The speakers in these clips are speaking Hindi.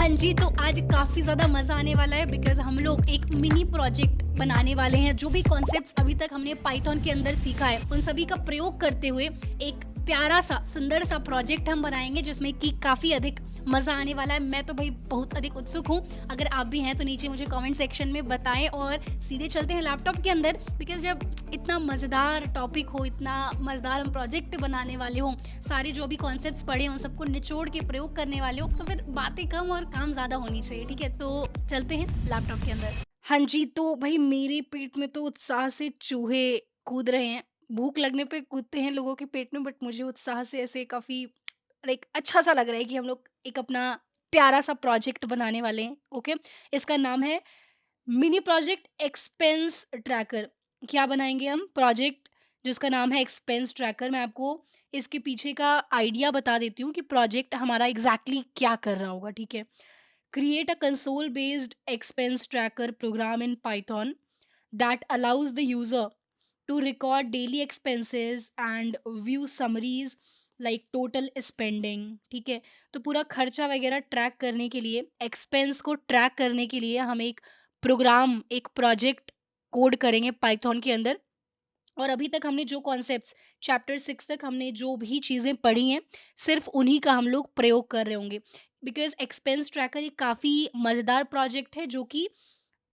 हाँ जी, तो आज काफ़ी ज़्यादा मज़ा आने वाला है बिकॉज़ हम लोग एक मिनी प्रोजेक्ट बनाने वाले हैं। जो भी कॉन्सेप्ट्स अभी तक हमने पाइथन के अंदर सीखा है, उन सभी का प्रयोग करते हुए एक प्यारा-सा, सुंदर-सा प्रोजेक्ट हम बनाएँगे जिसमें कि काफ़ी अधिक मज़ा आने वाला है। मैं तो भई बहुत अधिक उत्सुक हूँ। अगर आप भी हैं तो नीचे मुझे कमेंट सेक्शन में बताएँ और सीधे चलते हैं लैपटॉप के अंदर बिकॉज़ जब इतना मज़ेदार टॉपिक हो, इतना मज़ेदार हम प्रोजेक्ट बनाने वाले हों, सारे जो भी कॉन्सेप्ट्स पढ़े हैं उन सबको निचोड़ के प्रयोग करने वाले हो तो फिर बातें कम और काम ज़्यादा होनी चाहिए। ठीक है, तो चलते हैं लैपटॉप के अंदर। हाँ जी, तो भाई मेरे पेट में तो उत्साह से चूहे कूद रहे हैं। भूख लगने पे कूदते हैं लोगों के पेट में, बट मुझे उत्साह से ऐसे काफ़ी लाइक अच्छा सा लग रहा है कि हम लोग एक अपना प्यारा सा प्रोजेक्ट बनाने वाले हैं। ओके, इसका नाम है मिनी प्रोजेक्ट एक्सपेंस ट्रैकर। क्या बनाएंगे हम प्रोजेक्ट जिसका नाम है एक्सपेंस ट्रैकर। मैं आपको इसके पीछे का आइडिया बता देती हूँ कि प्रोजेक्ट हमारा एग्जैक्टली क्या कर रहा होगा। ठीक है, create a console based expense tracker program in Python that allows the user to record daily expenses and view summaries like total spending। ठीक है, तो पूरा खर्चा वगैरह ट्रैक करने के लिए, एक्सपेंस को ट्रैक करने के लिए हम एक प्रोग्राम, एक प्रोजेक्ट कोड करेंगे पाइथन के अंदर। और अभी तक हमने जो कॉन्सेप्ट्स चैप्टर 6 तक हमने जो भी चीज़ें पढ़ी हैं, सिर्फ़ उन्हीं का हम लोग प्रयोग कर रहे होंगे। बिकॉज़ एक्सपेंस ट्रैकर एक काफ़ी मज़ेदार प्रोजेक्ट है जो कि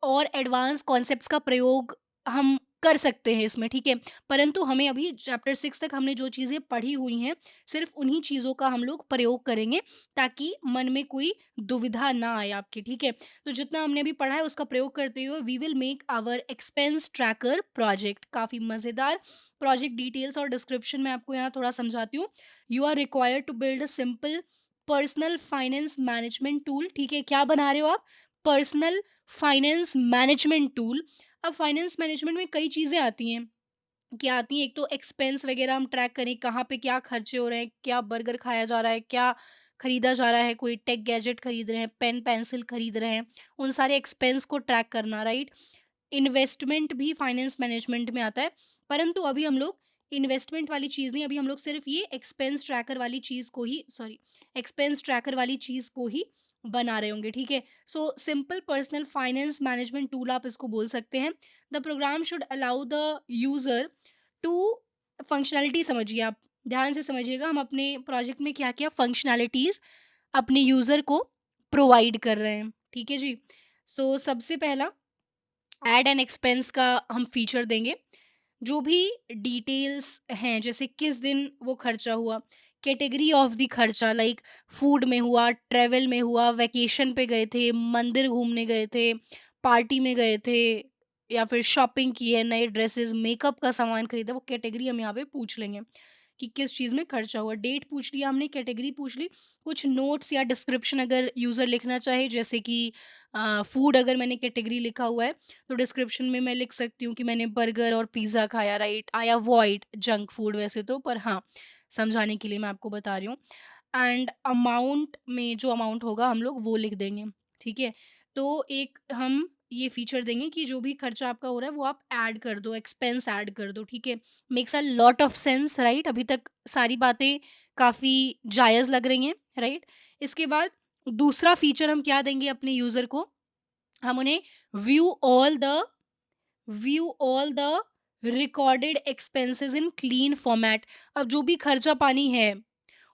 और एडवांस कॉन्सेप्ट्स का प्रयोग हम कर सकते हैं इसमें। ठीक है, परंतु हमें अभी चैप्टर 6 तक हमने जो चीज़ें पढ़ी हुई हैं, सिर्फ़ उन्हीं चीज़ों का हम लोग प्रयोग करेंगे ताकि मन में कोई दुविधा ना आए आपके। ठीक है, तो जितना हमने अभी पढ़ा है उसका प्रयोग करते हुए we will make our expense tracker project. काफ़ी मज़ेदार प्रोजेक्ट डिटेल्स और डिस्क्रिप्शन मैं आपको यहाँ थोड़ा समझाती हूँ। You are required to build a simple personal finance management tool. ठीक है, क्या बना रहे हो आप? Personal finance management tool. अब फाइनेंस मैनेजमेंट में कई चीज़ें आती हैं। क्या आती हैं? एक तो एक्सपेंस वगैरह हम ट्रैक करें, कहाँ पे क्या खर्चे हो रहे हैं, क्या बर्गर खाया जा रहा है, क्या खरीदा जा रहा है, कोई टेक गैजेट खरीद रहे हैं, पेन पेंसिल खरीद रहे हैं, उन सारे एक्सपेंस को ट्रैक करना, राइट? इन्वेस्टमेंट भी फाइनेंस मैनेजमेंट में आता है, परंतु अभी हम लोग इन्वेस्टमेंट वाली चीज़ नहीं, अभी हम लोग सिर्फ ये एक्सपेंस ट्रैकर वाली चीज़ को ही एक्सपेंस ट्रैकर वाली चीज़ को ही बना रहे होंगे। ठीक है, so simple personal finance management tool आप इसको बोल सकते हैं। The program should allow the user to functionality, समझिए आप, ध्यान से समझिएगा, हम अपने प्रोजेक्ट में क्या-क्या फंक्शनैलिटीज़ अपने यूज़र को प्रोवाइड कर रहे हैं। ठीक है जी? सो सबसे पहला ऐड एंड एक्सपेंस का हम फीचर देंगे। जो भी डिटेल्स हैं, जैसे किस दिन वो खर्चा हुआ, कैटेगरी ऑफ द खर्चा, लाइक फूड में हुआ, ट्रैवल में हुआ, वैकेशन पे गए थे, मंदिर घूमने गए थे, पार्टी में गए थे, या फिर शॉपिंग की है, नए ड्रेसेस, मेकअप का सामान खरीदा, वो कैटेगरी हम यहाँ पे पूछ लेंगे कि किस चीज़ में खर्चा हुआ। डेट पूछ लिया हमने, कैटेगरी पूछ ली। कुछ नोट्स या डिस्क्रिप्शन अगर यूज़र लिखना चाहे, जैसे कि फूड अगर मैंने कैटेगरी लिखा हुआ है तो डिस्क्रिप्शन में मैं लिख सकती हूँ कि मैंने बर्गर और पिज़्ज़ा खाया, right? I avoid junk food वैसे तो, पर हाँ, समझाने के लिए मैं आपको बता रही हूँ। एंड अमाउंट में जो अमाउंट होगा हम लोग वो लिख देंगे। ठीक है, तो एक हम ये फीचर देंगे कि जो भी खर्चा आपका हो रहा है वो आप ऐड कर दो, एक्सपेंस ऐड कर दो। ठीक है, makes a lot of sense, right? अभी तक सारी बातें काफ़ी जायज़ लग रही हैं, राइट? इसके बाद दूसरा फीचर हम क्या देंगे अपने यूज़र को? हम उन्हें view all the view all the recorded expenses in clean format. अब जो भी खर्चा पानी है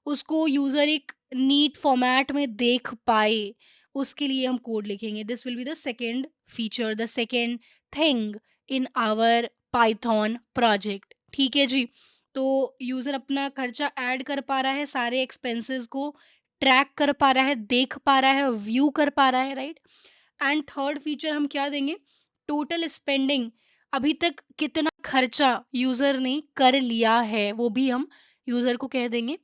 उसको यूजर एक नीट फॉर्मेट में देख पाए, उसके लिए हम कोड लिखेंगे। This will be the second feature, the second thing in our Python project. ठीक है जी, तो यूजर अपना खर्चा ऐड कर पा रहा है, सारे एक्सपेंसेस को ट्रैक कर पा रहा है, देख पा रहा है, व्यू कर पा रहा है, राइट? एंड थर्ड फीचर हम क्या देंगे? टोटल स्पेंडिंग, अभी तक कितना खर्चा यूजर ने कर लिया है वो भी हम यूजर को कह देंगे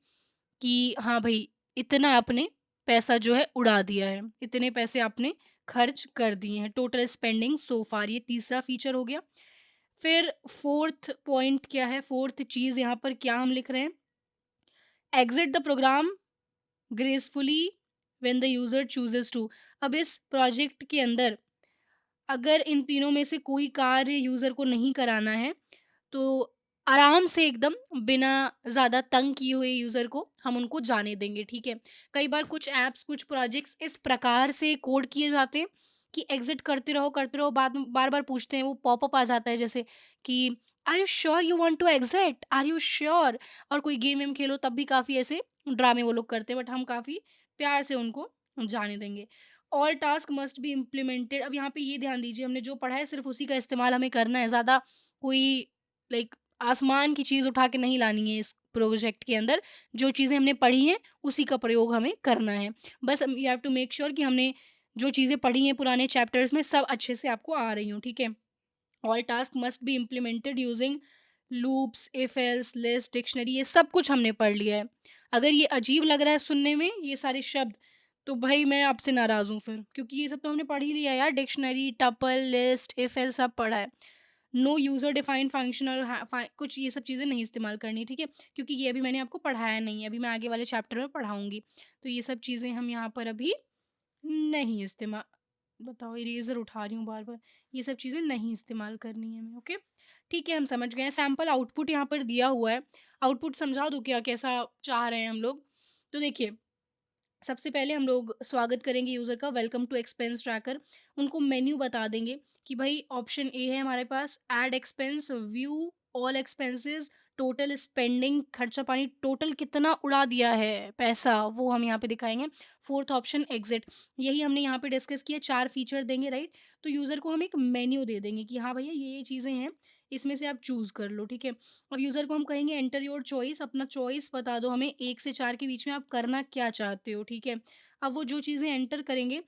कि हाँ भाई, इतना आपने पैसा जो है उड़ा दिया है, इतने पैसे आपने खर्च कर दिए हैं, टोटल स्पेंडिंग सो फार। ये तीसरा फीचर हो गया। फिर फोर्थ पॉइंट क्या है, फोर्थ चीज यहाँ पर क्या हम लिख रहे हैं? Exit the program gracefully when the user chooses to. अब इस प्रोजेक्ट के अंदर अगर इन तीनों में से कोई कार्य यूजर को नहीं कराना है, तो आराम से एकदम बिना ज़्यादा तंग किए हुए यूज़र को हम उनको जाने देंगे, ठीक है? कई बार कुछ ऐप्स, कुछ प्रोजेक्ट्स इस प्रकार से कोड किए जाते हैं कि एग्ज़िट करते रहो, बाद में बार-बार पूछते हैं, वो पॉपअप आ जाता है जैसे कि are you sure you want to exit? Are you sure? और कोई गेम-वेम खेलो तब भी काफ़ी ऐसे ड्रामे वो लोग करते हैं, बट हम काफ़ी प्यार से उनको जाने देंगे। All task must be implemented. अब यहाँ पे ये ध्यान दीजिए, हमने जो पढ़ा है सिर्फ़ उसी का इस्तेमाल हमें करना है, ज़्यादा कोई लाइक आसमान की चीज़ उठा के नहीं लानी है इस प्रोजेक्ट के अंदर। जो चीज़ें हमने पढ़ी हैं, उसी का प्रयोग हमें करना है। बस हम you have to make sure कि हमने जो चीज़ें पढ़ी हैं पुराने चैप्टर्स में, सब अच्छे से आपको आ रही हों, ठीक है? All task must be implemented using loops, if else, list, dictionary, ये सब कुछ हमने पढ़ लिया है। अगर ये अजीब लग रहा है सुनने में ये सारे शब्द, तो भई मैं आपसे नाराज़ हूँ फिर, क्योंकि ये सब तो हमने पढ़ ही लिया है यार। Dictionary, tuple, list, if else सब पढ़ा है। नो यूज़र डिफाइंड फंक्शन और कुछ ये सब चीज़ें नहीं इस्तेमाल करनी, ठीक है? क्योंकि ये अभी मैंने आपको पढ़ाया नहीं है, अभी मैं आगे वाले चैप्टर में पढ़ाऊँगी। तो ये सब चीज़ें हम यहाँ पर अभी नहीं इस्तेमा बताओ, इरेज़र उठा रही हूँ बार-बार। ये सब चीज़ें नहीं इस्तेमाल करनी है हमें, ओके? ठीक है, हम समझ गए हैं। सैंपल आउटपुट यहाँ पर दिया हुआ है। आउटपुट समझा दूँ क्या, कैसा चाह रहे हैं हम लोग? तो देखिए, सबसे पहले हम लोग स्वागत करेंगे यूज़र का, वेलकम टू एक्सपेंस ट्रैकर। उनको मेन्यू बता देंगे कि भाई ऑप्शन ए है हमारे पास add expense, view all expenses, total spending, खर्चा पानी टोटल कितना उड़ा दिया है पैसा, वो हम यहाँ पे दिखाएँगे। Fourth option exit. यही हमने यहाँ पे डिस्कस किया, 4 फीचर देंगे, राइट? तो यूज़र को हम एक मेन्यू दे देंगे कि हाँ भैया ये चीज़ें हैं, इसमें से आप चूज़ कर लो, ठीक है? अब यूज़र को हम कहेंगे एंटर योर चॉइस, अपना चॉइस बता दो हमें 1 से 4 के बीच में आप करना क्या चाहते हो, ठीक है? अब वो जो चीज़ें एंटर करेंगे,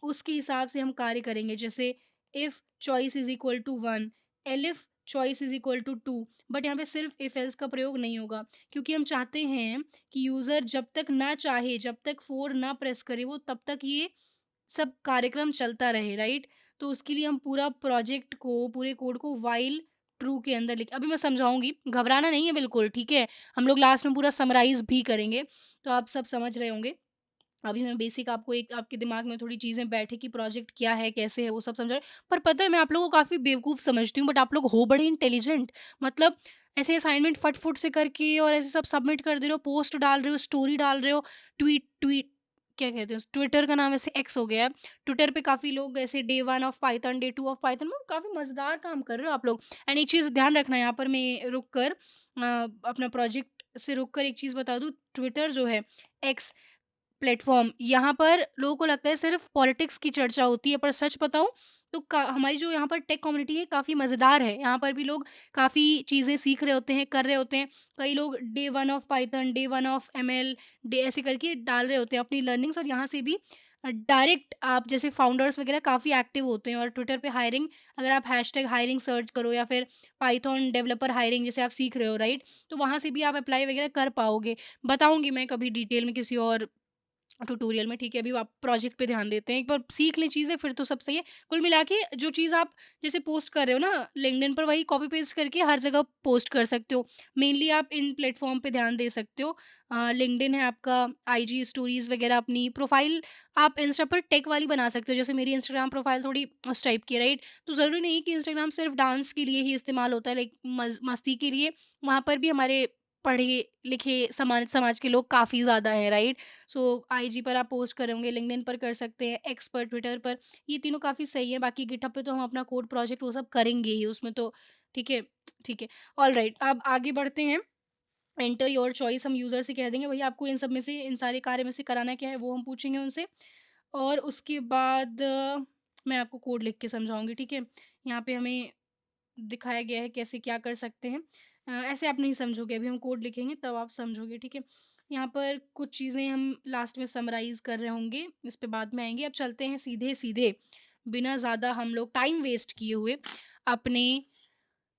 उसके हिसाब से हम कार्य करेंगे। जैसे if choice is equal to 1, elif choice is equal to 2, but यहाँ पे सिर्फ इफ एल्स का प्रयोग नहीं होगा, क्योंकि हम चाहते हैं कि यूज़र जब तक ना चाहे, जब तक 4 ना प्रेस करे, वो तब तक ये सब कार्यक्रम चलता रहे, राइट? तो उसके लिए हम पूरा प्रोजेक्ट को, पूरे कोड को व्हाइल ट्रू के अंदर लिख, अभी मैं समझाऊँगी, घबराना नहीं है बिल्कुल, ठीक है? हम लोग लास्ट में पूरा समराइज़ भी करेंगे, तो आप सब समझ रहे होंगे। अभी मैं बेसिक आपको एक आपके दिमाग में थोड़ी चीज़ें बैठे कि प्रोजेक्ट क्या है, कैसे है, वो सब समझा। पर पता है मैं आप लोगों को काफ़ी बेवकूफ़ समझती हूँ, बट आप लोग हो बड़े इंटेलिजेंट। मतलब ऐसे असाइनमेंट फट-फुट से करके और ऐसे सब सबमिट कर दे रहे हो, पोस्ट डाल रहे हो, स्टोरी डाल रहे हो, ट्वीट ट्वीट क्या कहते हैं ट्विटर का नाम ऐसे एक्स हो गया है। ट्विटर पे काफ़ी लोग ऐसे day 1 of Python, day 2 of Python में काफ़ी मज़ेदार काम कर रहे हो आप लोग। एंड एक चीज़ ध्यान रखना, यहाँ पर मैं रुक कर अपना प्रोजेक्ट से रुक कर एक चीज़ बता दूँ, ट्विटर जो है, एक्स प्लेटफ़ॉर्म, यहाँ पर लोगों को लगता है सिर्फ़ पॉलिटिक्स की चर्चा होती है, पर सच बताऊँ तो का हमारी जो यहाँ पर टेक कम्युनिटी है काफ़ी मज़ेदार है। यहाँ पर भी लोग काफ़ी चीज़ें सीख रहे होते हैं, कर रहे होते हैं। कई लोग day 1 of Python, day 1 of ML, day ऐसे करके डाल रहे होते हैं अपनी लर्निंग्स, और यहाँ से भी डायरेक्ट आप जैसे फाउंडर्स वगैरह काफ़ी एक्टिव होते हैं। और ट्विटर पे हायरिंग, अगर आप हैशटैग हायरिंग सर्च करो या फिर पाइथन डेवलपर हायरिंग जैसे आप सीख रहे हो, राइट? तो वहाँ से भी आप अप्लाई वगैरह कर पाओगे। बताऊँगी मैं कभी डिटेल में किसी और ट्यूटोरियल में, ठीक है? अभी आप प्रोजेक्ट पे ध्यान देते हैं, एक बार सीख लें चीज़ें फिर तो सब सही है। कुल मिला के जो चीज़ आप जैसे पोस्ट कर रहे हो ना लिंक्डइन पर, वही कॉपी पेस्ट करके हर जगह पोस्ट कर सकते हो। मेनली आप इन प्लेटफ़ॉर्म पे ध्यान दे सकते हो। लिंक्डइन है आपका, आईजी स्टोरीज़ वगैरह, अपनी प्रोफ़ाइल आप इंस्टा पर टेक वाली बना सकते हो। जैसे मेरी इंस्टाग्राम प्रोफ़ाइल थोड़ी उस टाइप की है, राइट? तो ज़रूरी नहीं है कि इंस्टाग्राम सिर्फ़ डांस के लिए ही इस्तेमाल होता है, लाइक मस्ती के लिए। वहाँ पर भी हमारे पढ़े-लिखे समाज के लोग काफ़ी ज़्यादा हैं, राइट? सो आईजी पर आप पोस्ट कर होंगे, लिंक्डइन पर कर सकते हैं, एक्स पर, ट्विटर पर, ये तीनों काफ़ी सही है। बाकी गिटहब पे तो हम अपना कोड प्रोजेक्ट वो सब करेंगे ही, उसमें तो ठीक है, ठीक है। ऑलराइट, अब आगे बढ़ते हैं। एंटर योर चॉइस हम यूज़र से कह देंगे भई आपको इन सब में से, इन सारे कार्य में से कराना क्या है, वो हम पूछेंगे उनसे। और उसके बाद मैं आपको कोड लिख के समझाऊँगी, ठीक है? यहाँ पे हमें दिखाया गया है कैसे क्या कर सकते हैं। ऐसे आप नहीं समझोगे, अभी हम कोड लिखेंगे तब आप समझोगे, ठीक है? यहाँ पर कुछ चीज़ें हम लास्ट में समराइज़ कर रहे होंगे, इस पे बाद में आएँगे। अब चलते हैं सीधे-सीधे, बिना ज़्यादा हम लोग टाइम वेस्ट किए हुए अपने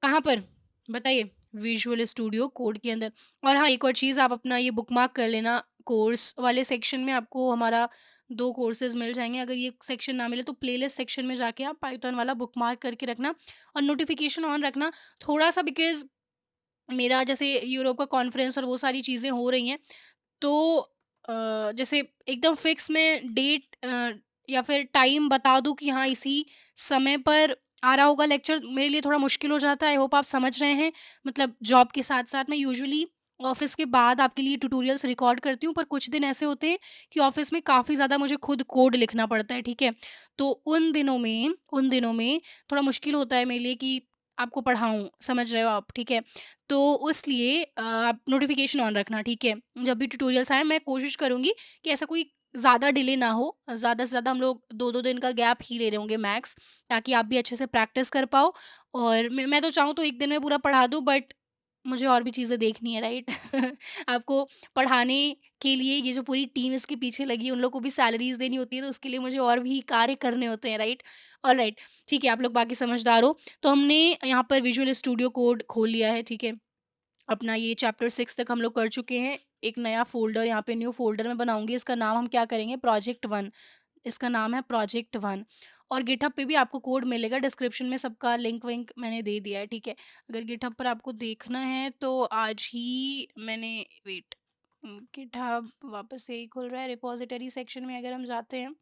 कहाँ पर? बताइए? विज़ुअल स्टूडियो कोड के अंदर। और हाँ, एक और चीज़ आप अपना ये बुकमार्क कर लेना, कोर्स वाले सेक्शन में आपको हमारा 2 कोर्सेज़ मिल जाएँगे। अगर ये सेक्शन ना मिले तो प्लेलिस्ट सेक्शन में जाके आप पाइथन वाला बुकमार्क करके रखना और नोटिफ़िकेशन ऑन रखना थोड़ा-सा, बिकॉज़ मेरा जैसे यूरोप का कॉन्फ्रेंस और वो सारी चीज़ें हो रही हैं, तो जैसे एकदम फिक्स मैं डेट या फिर टाइम बता दूँ कि हाँ, इसी समय पर आ रहा होगा लेक्चर, मेरे लिए थोड़ा मुश्किल हो जाता है, आई होप आप समझ रहे हैं। मतलब जॉब के साथ-साथ मैं यूजुअली ऑफ़िस के बाद आपके लिए ट्यूटोरियल्स रिकॉर्ड करती हूँ, पर कुछ दिन ऐसे होते हैं कि ऑफ़िस में काफ़ी ज़्यादा मुझे खुद कोड लिखना पड़ता है, ठीक है? तो उन दिनों में थोड़ा मुश्किल होता है मेरे लिए कि आपको पढ़ाऊँ, समझ रहे हो आप, ठीक है? तो इसलिए आप नोटिफ़िकेशन ऑन रखना, ठीक है? जब भी ट्यूटोरियल्स आएँ मैं कोशिश करूँगी कि ऐसा कोई ज़्यादा डिले ना हो, ज़्यादा से ज़्यादा हम लोग 2-2 दिन का गैप ही ले रहे होंगे मैक्स, ताकि आप भी अच्छे से प्रैक्टिस कर पाओ। और मैं तो चाहूँ तो 1 दिन में पूरा पढ़ा दूँ, बट मुझे और भी चीज़ें देखनी है, राइट? आपको पढ़ाने के लिए ये जो पूरी टीम इसके पीछे लगी है, उन लोग को भी सैलरीज़ देनी होती है, तो उसके लिए मुझे और भी कार्य करने होते हैं, राइट? ऑलराइट, ठीक है, आप लोग बाकी समझदार हो। तो हमने यहाँ पर विजुअल स्टूडियो कोड खोल लिया है, ठीक है? अपना ये चैप्टर 6 तक हम लोग कर चुके हैं। एक नया फ़ोल्डर यहाँ पे न्यू फ़ोल्डर मैं बनाऊँगी, इसका नाम हम क्या करेंगे, प्रोजेक्ट 1। इसका नाम है प्रोजेक्ट 1। और गिटहब पे भी आपको कोड मिलेगा, डिस्क्रिप्शन में सबका लिंक-विंक मैंने दे दिया है, ठीक है? अगर गिटहब पर आपको देखना है तो आज ही मैंने वेट गिटहब वापस से ही खुल रहा है, रिपॉज़िटरी सेक्शन में अगर हम जाते हैं,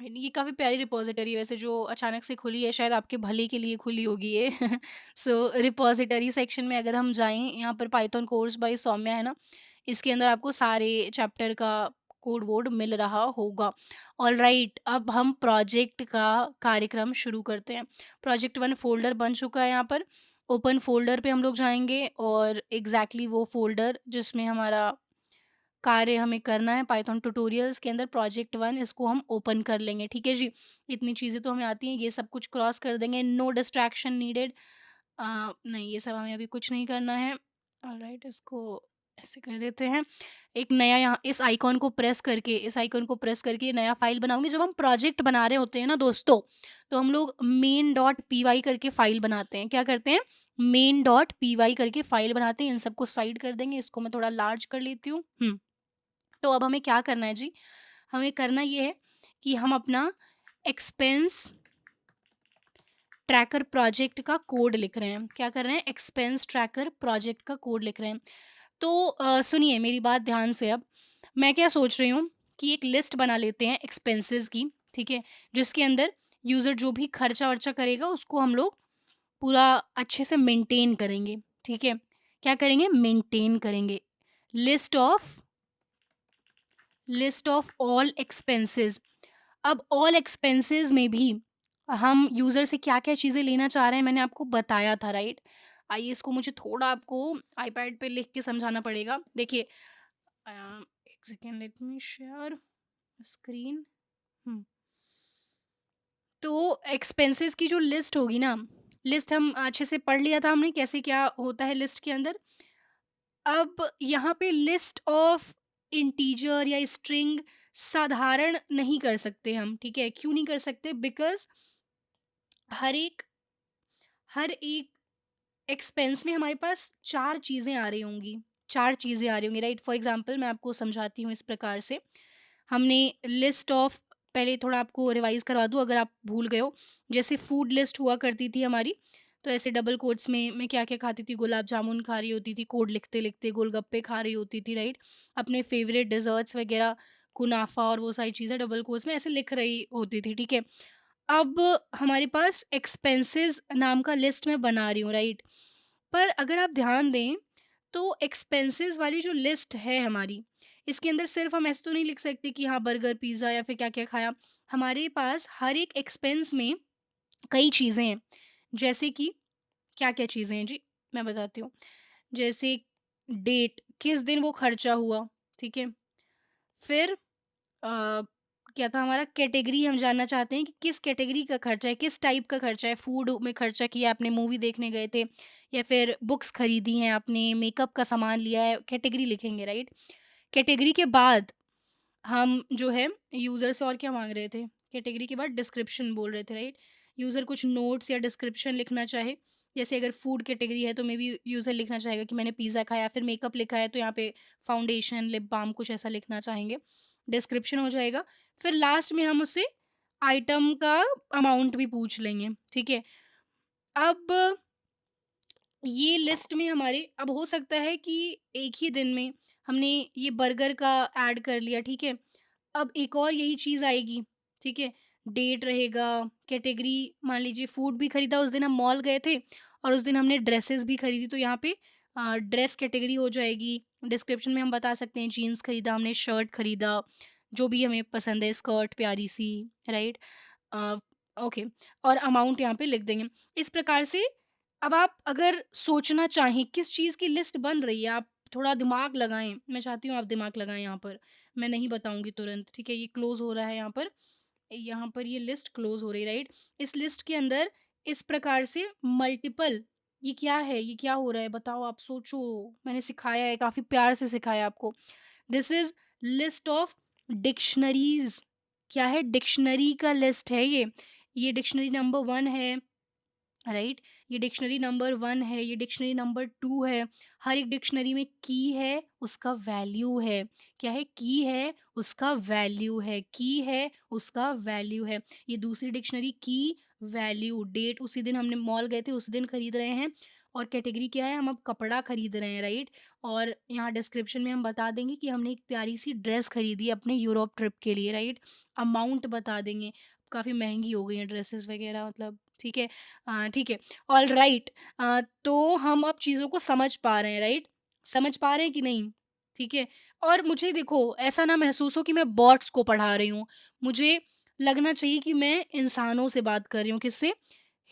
ये काफ़ी प्यारी रिपॉज़िटरी है वैसे, जो अचानक से खुली है, शायद आपके भले के लिए खुली होगी ये। सो रिपॉज़िटरी सेक्शन में अगर हम जाएँ, यहाँ पर पाइथन कोर्स बाय सौम्या है ना, इसके अंदर आपको सारे चैप्टर का कोड वोड मिल रहा होगा। ऑलराइट, अब हम प्रोजेक्ट का कार्यक्रम शुरू करते हैं। प्रोजेक्ट 1 फ़ोल्डर बन चुका है यहाँ पर। ओपन फ़ोल्डर पे हम लोग जाएँगे और एग्ज़ैक्टली वो फ़ोल्डर जिसमें हमारा कार्य हमें करना है पाइथन ट्यूटोरियल्स के अंदर, प्रोजेक्ट 1 इसको हम ओपन कर लेंगे, ठीक है जी। इतनी चीज़ें तो हमें आती हैं, ये सब कुछ क्रॉस कर देंगे, नो डिस्ट्रैक्शन नीडेड। नहीं, ये सब हमें अभी कुछ नहीं करना है। ऑलराइट, इसको ऐसे कर देते हैं। एक नया यहाँ इस आइकन को प्रेस करके नया फ़ाइल बनाऊँगी। जब हम प्रोजेक्ट बना रहे होते हैं ना दोस्तों, तो हम लोग main.py करके फ़ाइल बनाते हैं। क्या करते हैं? main.py करके फ़ाइल बनाते हैं। इन सबको साइड कर देंगे, इसको मैं थोड़ा लार्ज कर लेती हूँ। तो अब हमें क्या करना है जी? हमें करना ये है कि हम अपना एक्सपेंस ट्रैकर प्रोजेक्ट का कोड लिख रहे हैं। क्या कर रहे हैं? एक्सपेंस ट्रैकर प्रोजेक्ट का कोड लिख रहे हैं। तो सुनिए मेरी बात ध्यान से अब। मैं क्या सोच रही हूँ कि एक लिस्ट बना लेते हैं एक्सपेंसेस की, ठीक है? जिसके अंदर यूज़र जो भी खर्चा-वर्चा करेगा उसको हम लोग पूरा अच्छे से मेंटेन करेंगे, ठीक है? क्या करेंगे? मेंटेन करेंगे। List of list of all expenses. अब ऑल एक्सपेंसेस में भी हम यूज़र से क्या-क्या चीज़ें लेना चाह रहे हैं मैंने आपको बताया था, राइट? आइए इसको मुझे थोड़ा आपको आईपैड पे लिख के समझाना पड़ेगा। देखिए, एक second, let me share screen. हुँ। तो एक्सपेंसेस की जो लिस्ट होगी ना, लिस्ट हम अच्छे से पढ़ लिया था हमने कैसे क्या होता है लिस्ट के अंदर। अब यहाँ पे लिस्ट ऑफ इंटीजर या स्ट्रिंग साधारण नहीं कर सकते हम, ठीक है? क्यों नहीं कर सकते? बिकॉज़ हर एक हर एक एक्सपेंस में हमारे पास 4 चीज़ें आ रही होंगी, 4 चीज़ें आ रही होंगी, राइट? फॉर एग्ज़ाम्पल मैं आपको समझाती हूँ इस प्रकार से। हमने लिस्ट ऑफ, पहले थोड़ा आपको रिवाइज़ करवा दूँ अगर आप भूल गए हो। जैसे फूड लिस्ट हुआ करती थी हमारी, तो ऐसे डबल कोट्स में मैं क्या-क्या खाती थी, गुलाब जामुन खा रही होती थी, कोड लिखते-लिखते गोलगप्पे खा रही होती थी, राइट? अपने फ़ेवरेट डेज़र्ट्स वग़ैरह, कुनाफा और वो सारी चीज़ें डबल कोट्स में ऐसे लिख रही होती थी, ठीक है? अब हमारे पास एक्सपेंसेस नाम का लिस्ट मैं बना रही हूँ, राइट? पर अगर आप ध्यान दें, तो एक्सपेंसेस वाली जो लिस्ट है हमारी, इसके अंदर सिर्फ हम ऐसे तो नहीं लिख सकते कि हाँ बर्गर, पिज़्ज़ा या फिर क्या-क्या खाया। हमारे पास हर एक एक्सपेंस में कई चीज़ें हैं। जैसे कि क्या-क्या चीज़ें हैं जी? मैं बताती हूँ। जैसे डेट, किस दिन वो खर्चा हुआ, ठीक है? फिर अ, क्या था हमारा, कैटेगरी हम जानना चाहते हैं कि किस कैटेगरी का खर्चा है, किस टाइप का खर्चा है, फूड में खर्चा किया आपने, मूवी देखने गए थे या फिर बुक्स खरीदी हैं आपने, मेकअप का सामान लिया है, कैटेगरी लिखेंगे, राइट? कैटेगरी के बाद हम जो है यूज़र से और क्या माँग रहे थे? कैटेगरी के बाद डिस्क्रिप्शन बोल रहे थे, राइट? यूज़र कुछ नोट्स या डिस्क्रिप्शन लिखना चाहे, जैसे अगर फूड कैटेगरी है तो मेबी यूज़र लिखना चाहेगा कि मैंने पिज़्ज़ा खाया, फिर मेकअप लिखा है तो यहाँ पे फाउंडेशन, लिप बाम कुछ ऐसा लिखना चाहेंगे। डिस्क्रिप्शन हो जाएगा। फिर लास्ट में हम उससे आइटम का अमाउंट भी पूछ लेंगे, ठीक है? अब ये लिस्ट में हमारे, अब हो सकता है कि एक ही दिन में हमने ये बर्गर का ऐड कर लिया, ठीक है? अब एक और यही चीज़ आएगी, ठीक है? डेट रहेगा, कैटेगरी मान लीजिए फूड भी खरीदा, उस दिन हम मॉल गए थे और उस दिन हमने ड्रेसेस भी खरीदी तो यहाँ पे ड्रेस कैटेगरी हो जाएगी। डिस्क्रिप्शन में हम बता सकते हैं जीन्स खरीदा हमने, शर्ट खरीदा, जो भी हमें पसंद है, स्कर्ट प्यारी सी, राइट? अ, ओके, और अमाउंट यहाँ पे लिख देंगे। इस प्रकार से अब आप अगर सोचना चाहें किस चीज़ की लिस्ट बन रही है, आप थोड़ा दिमाग लगाएँ। मैं चाहती हूँ आप दिमाग लगाएँ यहाँ पर। मैं नहीं बताऊँगी तुरंत, ठीक है? ये क्लोज़ हो रहा है यहाँ पर ये लिस्ट क्लोज़ हो रही है, राइट? इस लिस्ट के अंदर इस प्रकार से मल्टीपल, ये क्या है? ये क्या हो रहा है? बताओ, आप सोचो। मैंने सिखाया है, काफ़ी प्यार से सिखाया आपको। This is list of dictionaries. क्या है? डिक्शनरी का लिस्ट है ये। ये डिक्शनरी नंबर 1 है, राइट? ये डिक्शनरी नंबर 1 है, ये डिक्शनरी नंबर 2 है। हर एक डिक्शनरी में की है, उसका वैल्यू है। क्या है? की है, उसका वैल्यू है। की है, उसका वैल्यू है। ये दूसरी डिक्शनरी की, वैल्यू, डेट उसी दिन हमने मॉल गए थे, उस दिन खरीद रहे हैं और कैटेगरी क्या है? हम अब कपड़ा खरीद रहे हैं, राइट? और यहाँ डिस्क्रिप्शन में हम बता देंगे कि हमने एक प्यारी-सी ड्रेस खरीदी है अपने यूरोप ट्रिप के लिए, राइट? अमाउंट बता देंगे। काफ़ी महँगी हो गई हैं ड्रेसेस वगैरह, मतलब ठीक है। ठीक है, ऑलराइट। तो हम अब चीज़ों को समझ पा रहे हैं, राइट? समझ पा रहे हैं कि नहीं? ठीक है। और मुझे देखो ऐसा ना महसूस हो कि मैं बॉट्स को पढ़ा रही हूँ। मुझे लगना चाहिए कि मैं इंसानों से बात कर रही हूँ। किससे?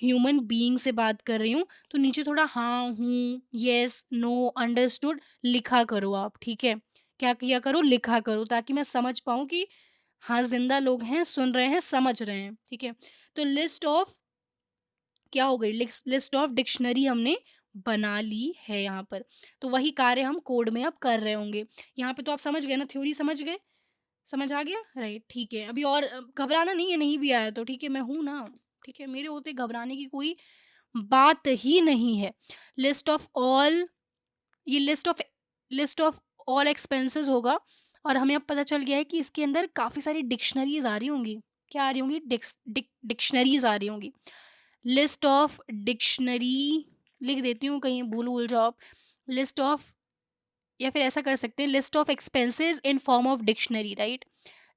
ह्यूमन बीइंग से बात कर रही हूँ। तो नीचे थोड़ा हाँ, हूँ, येस, नो, अंडरस्टूड लिखा करो आप, ठीक है? क्या किया करो? लिखा करो ताकि मैं समझ पाऊँ कि हाँ, ज़िंदा लोग हैं, सुन रहे हैं, समझ रहे हैं, ठीक है? तो लिस्ट ऑफ क्या हो गई? लिस्ट ऑफ डिक्शनरी हमने बना ली है यहाँ पर। तो वही कार्य हम कोड में अब कर रहे होंगे। यहाँ पे तो आप समझ गए ना, थ्योरी समझ गए? समझ आ गया? राइट, ठीक है। अभी और घबराना नहीं है, नहीं भी आया तो ठीक है, मैं हूँ ना, ठीक है? मेरे होते घबराने की कोई बात ही नहीं है। लिस्ट ऑफ ऑल, ये लिस्ट ऑफ ऑल एक्सपेंसेस होगा और हमें अब पता चल गया है कि इसके अंदर काफ़ी सारी डिक्शनरीज़ आ रही होंगी। क्या आ रही होंगी? डिक्शनरीज़ आ रही होंगी। लिस्ट ऑफ डिक्शनरी लिख देती हूँ, कहीं भूल-वूल जाओ आप। लिस्ट ऑफ, या फिर ऐसा कर सकते हैं, list of expenses in form of dictionary, right?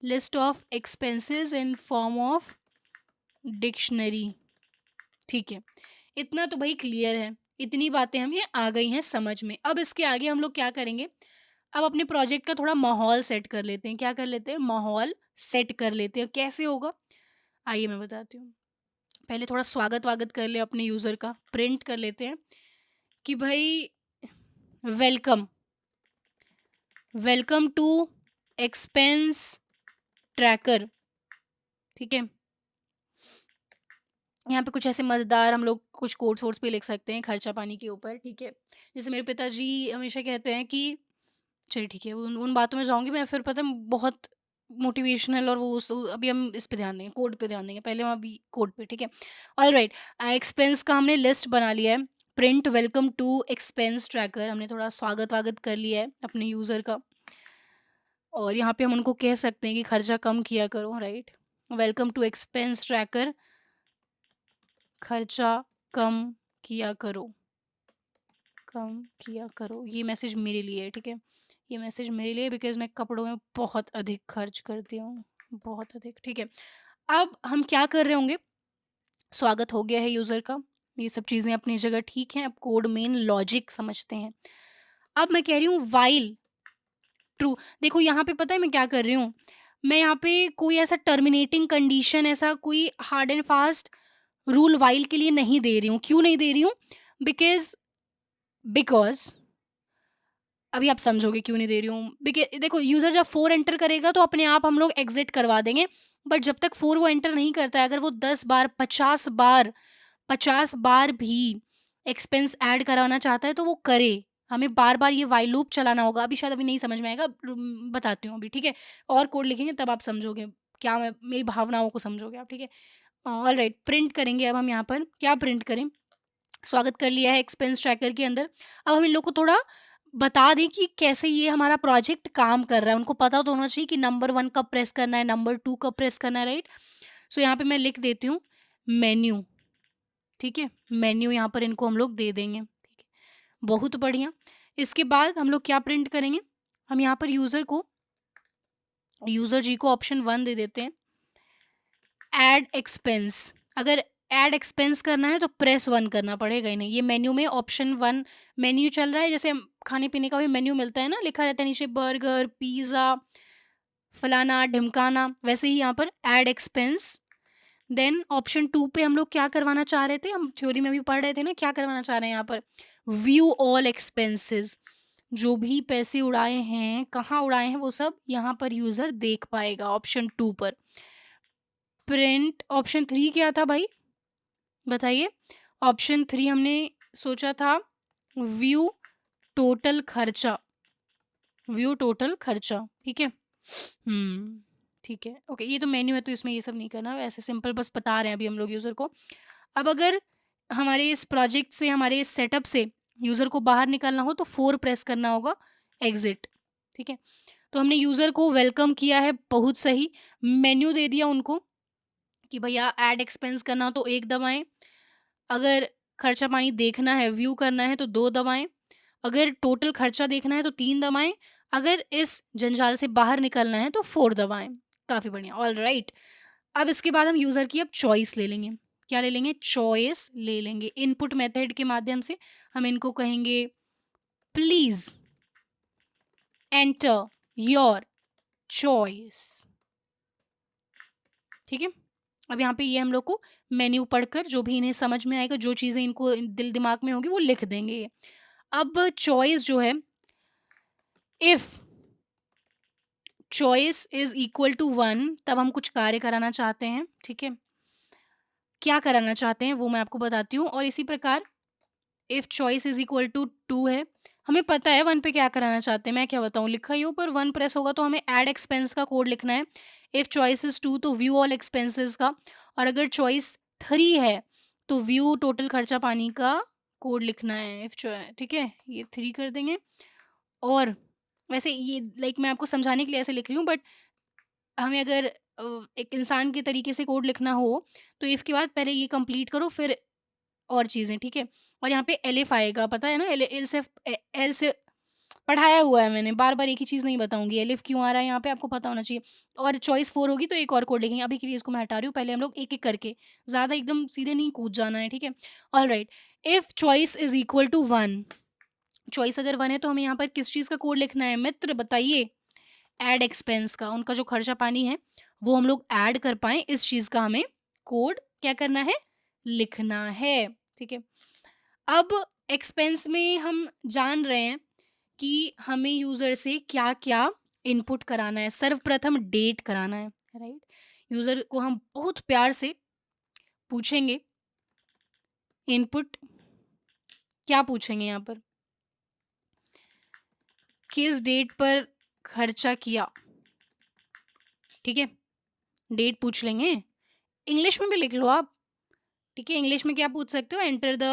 List of expenses in form of dictionary, ठीक है। इतना तो भाई क्लियर है, इतनी बातें हमें आ गई हैं समझ में। अब इसके आगे हम लोग क्या करेंगे? अब अपने प्रोजेक्ट का थोड़ा माहौल सेट कर लेते हैं। क्या कर लेते हैं? माहौल सेट कर लेते हैं। कैसे होगा? आइए मैं बताती हूँ। पहले थोड़ा स्वागत-वागत कर लें अपने यूज़र का, प्रिंट कर लेते हैं कि भाई welcome, welcome to expense tracker, ठीक है? यहाँ पे कुछ ऐसे मज़ेदार हम लोग कुछ कोट्स वोट्स भी लिख सकते हैं खर्चा पानी के ऊपर, ठीक है? जैसे मेरे पिताजी हमेशा कहते हैं कि चलिए ठीक है, उन उन बातों में जाऊँगी मैं, फिर पता है बहुत मोटिवेशनल और वो उस अभी हम इस पे ध्यान देंगे, कोड पे ध्यान देंगे। पहले हम अभी कोड पे, ठीक है? ऑलराइट, एक्सपेंस का हमने लिस्ट बना लिया है। Print welcome to expense tracker, हमने थोड़ा स्वागत-वागत कर लिया है अपने यूज़र का और यहाँ पे हम उनको कह सकते हैं कि खर्चा कम किया करो, right? Welcome to expense tracker, खर्चा कम किया करो, कम किया करो। ये मैसेज मेरे लिए है, ठीक है? ये मैसेज मेरे लिए, बिकॉज़ मैं कपड़ों में बहुत अधिक खर्च करती हूँ, बहुत अधिक, ठीक है? अब हम क्या कर रहे होंगे? स्वागत हो गया है यूज़र का, ये सब चीज़ें अपनी जगह ठीक हैं, अब कोड मेन लॉजिक समझते हैं। अब मैं कह रही हूँ व्हाइल ट्रू, देखो यहाँ पे पता है मैं क्या कर रही हूँ? मैं यहाँ पे कोई ऐसा टर्मिनेटिंग कंडीशन, ऐसा कोई hard and fast rule while के लिए नहीं दे रही हूँ। क्यों नहीं दे रही हूँ? बिकॉज़ बिकॉज़ अभी आप समझोगे क्यों नहीं दे रही हूँ। देखो यूज़र जब 4 एंटर करेगा तो अपने आप हम लोग एग्ज़िट करवा देंगे। बट जब तक 4 वो एंटर नहीं करता है, अगर वो 10 बार, 50 बार भी एक्सपेंस ऐड कराना चाहता है तो वो करे। हमें बार-बार ये व्हाइल लूप चलाना होगा। अभी शायद अभी नहीं समझ में आएगा, बताती हूँ अभी, ठीक है? और कोड लिखेंगे तब आप समझोगे, क्या मैं मेरी भावनाओं को समझोगे आप, ठीक है? ऑलराइट, प्रिंट करेंगे अब हम यहाँ पर। क्या प्रिंट करें? स्वागत कर लिया है एक्सपेंस ट्रैकर के अंदर। अब हम इन लोग को थोड़ा बता दें कि कैसे ये हमारा प्रोजेक्ट काम कर रहा है। उनको पता तो होना चाहिए कि नंबर 1 कब प्रेस करना है, नंबर 2 कब प्रेस करना है, राइट? सो यहाँ पे मैं लिख देती हूँ मेन्यू, ठीक है? मेन्यू यहाँ पर इनको हम लोग दे देंगे, ठीक है? बहुत बढ़िया। इसके बाद हम लोग क्या प्रिंट करेंगे? हम यहाँ पर यूज़र जी को ऑप्शन 1 दे देते हैं। ऐड एक्सपेंस, अगर ऐड एक्सपेंस करना है तो प्रेस 1 करना पड़ेगा इन्हें। ये मेन्यू में ऑप्शन 1 मेन्यू चल रहा है, जैसे हम खाने-पीने का भी मेन्यू मिलता है ना, लिखा रहता है नीचे बर्गर, पिज़्ज़ा, फलाना, ढिमकाना, वैसे ही यहाँ पर ऐड एक्सपेंस। देन ऑप्शन 2 पे हम लोग क्या करवाना चाह रहे थे, हम थ्योरी में भी पढ़ रहे थे ना, क्या करवाना चाह रहे हैं यहाँ पर? व्यू ऑल एक्सपेंसेस, जो भी पैसे उड़ाए हैं, कहाँ उड़ाए हैं, वो सब यहाँ पर यूज़र देख पाएगा ऑप्शन 2 पर। प्रिंट ऑप्शन 3 क्या था भाई? बताइए। ऑप्शन 3 हमने सोचा था व्यू टोटल खर्चा, व्यू टोटल खर्चा, ठीक है? ठीक है, ओके, ये तो मेन्यू है तो इसमें ये सब नहीं करना, वैसे सिंपल बस बता रहे हैं अभी हम लोग यूज़र को। अब अगर हमारे इस प्रोजेक्ट से, हमारे इस सेटअप से यूज़र को बाहर निकलना हो तो 4 प्रेस करना होगा, एग्ज़िट, ठीक है? तो हमने यूज़र को वेलकम किया है, बहुत सही, मेन्यू दे दिया उनको कि भैया ऐड एक्सपेंस करना हो तो 1 दबाएँ, अगर खर्चा पानी देखना है, व्यू करना है तो 2 दबाएँ, अगर टोटल खर्चा देखना है तो 3 दबाएँ, अगर इस जंजाल से बाहर निकलना है तो 4 दबाएँ। काफ़ी बढ़िया, ऑलराइट। अब इसके बाद हम यूज़र की अब चॉइस ले लेंगे। क्या ले लेंगे? चॉइस ले लेंगे। इनपुट मेथड के माध्यम से हम इनको कहेंगे प्लीज़ एंटर योर चॉइस, ठीक है? अब यहाँ पे ये हम लोग को मेन्यू पढ़कर जो भी इन्हें समझ में आएगा, जो चीज़ें इनको दिल दिमाग में होंगी वो लिख देंगे ये। अब चॉइस जो है, if choice is equal to 1 तब हम कुछ कार्य कराना चाहते हैं, ठीक है? क्या कराना चाहते हैं वो मैं आपको बताती हूँ, और इसी प्रकार if choice is equal to 2 है, हमें पता है 1 पे क्या कराना चाहते हैं, मैं क्या बताऊँ, लिखा ही हो, पर 1 प्रेस होगा तो हमें ऐड एक्सपेंस का कोड लिखना है। इफ चॉइस इज 2 तो व्यू ऑल एक्सपेंसेस का, और अगर चॉइस 3 है तो व्यू टोटल खर्चा पानी का कोड लिखना है। इफ ठीक है, ये 3 कर देंगे। और वैसे ये लाइक मैं आपको समझाने के लिए ऐसे लिख रही हूँ, बट हमें अगर एक इंसान के तरीके से कोड लिखना हो तो इफ के बाद पहले ये कंप्लीट करो, फिर और चीज़ें, ठीक है? और यहाँ पे एलिफ आएगा, पता है ना? एल से पढ़ाया हुआ है मैंने, बार-बार एक ही चीज़ नहीं बताऊँगी। एलिफ क्यों आ रहा है यहाँ पे आपको पता होना चाहिए। और चॉइस 4 होगी तो एक और कोड लिखेंगे। अभी के लिए इसको मैं हटा रही हूँ, पहले हम लोग एक-एक करके, ज़्यादा एकदम सीधे नहीं कूद जाना है, ठीक है? Alright, if choice is equal to 1, choice अगर 1 है तो हमें यहाँ पर किस चीज़ का कोड लिखना है मित्र बताइए? ऐड एक्सपेंस का, उनका जो खर्चा पानी है वो हम लोग ऐड कर पाएँ, इस चीज़ का हमें कोड क्या करना है? लिखना है, ठीक है? अब एक्सपेंस में हम जान रहे हैं कि हमें यूज़र से क्या-क्या इनपुट कराना है। सर्वप्रथम डेट कराना है, राइट? यूज़र को हम बहुत प्यार से पूछेंगे इनपुट, क्या पूछेंगे यहाँ पर? किस डेट पर खर्चा किया, ठीक है? डेट पूछ लेंगे। इंग्लिश में भी लिख लो आप, ठीक है? इंग्लिश में क्या पूछ सकते हो? Enter the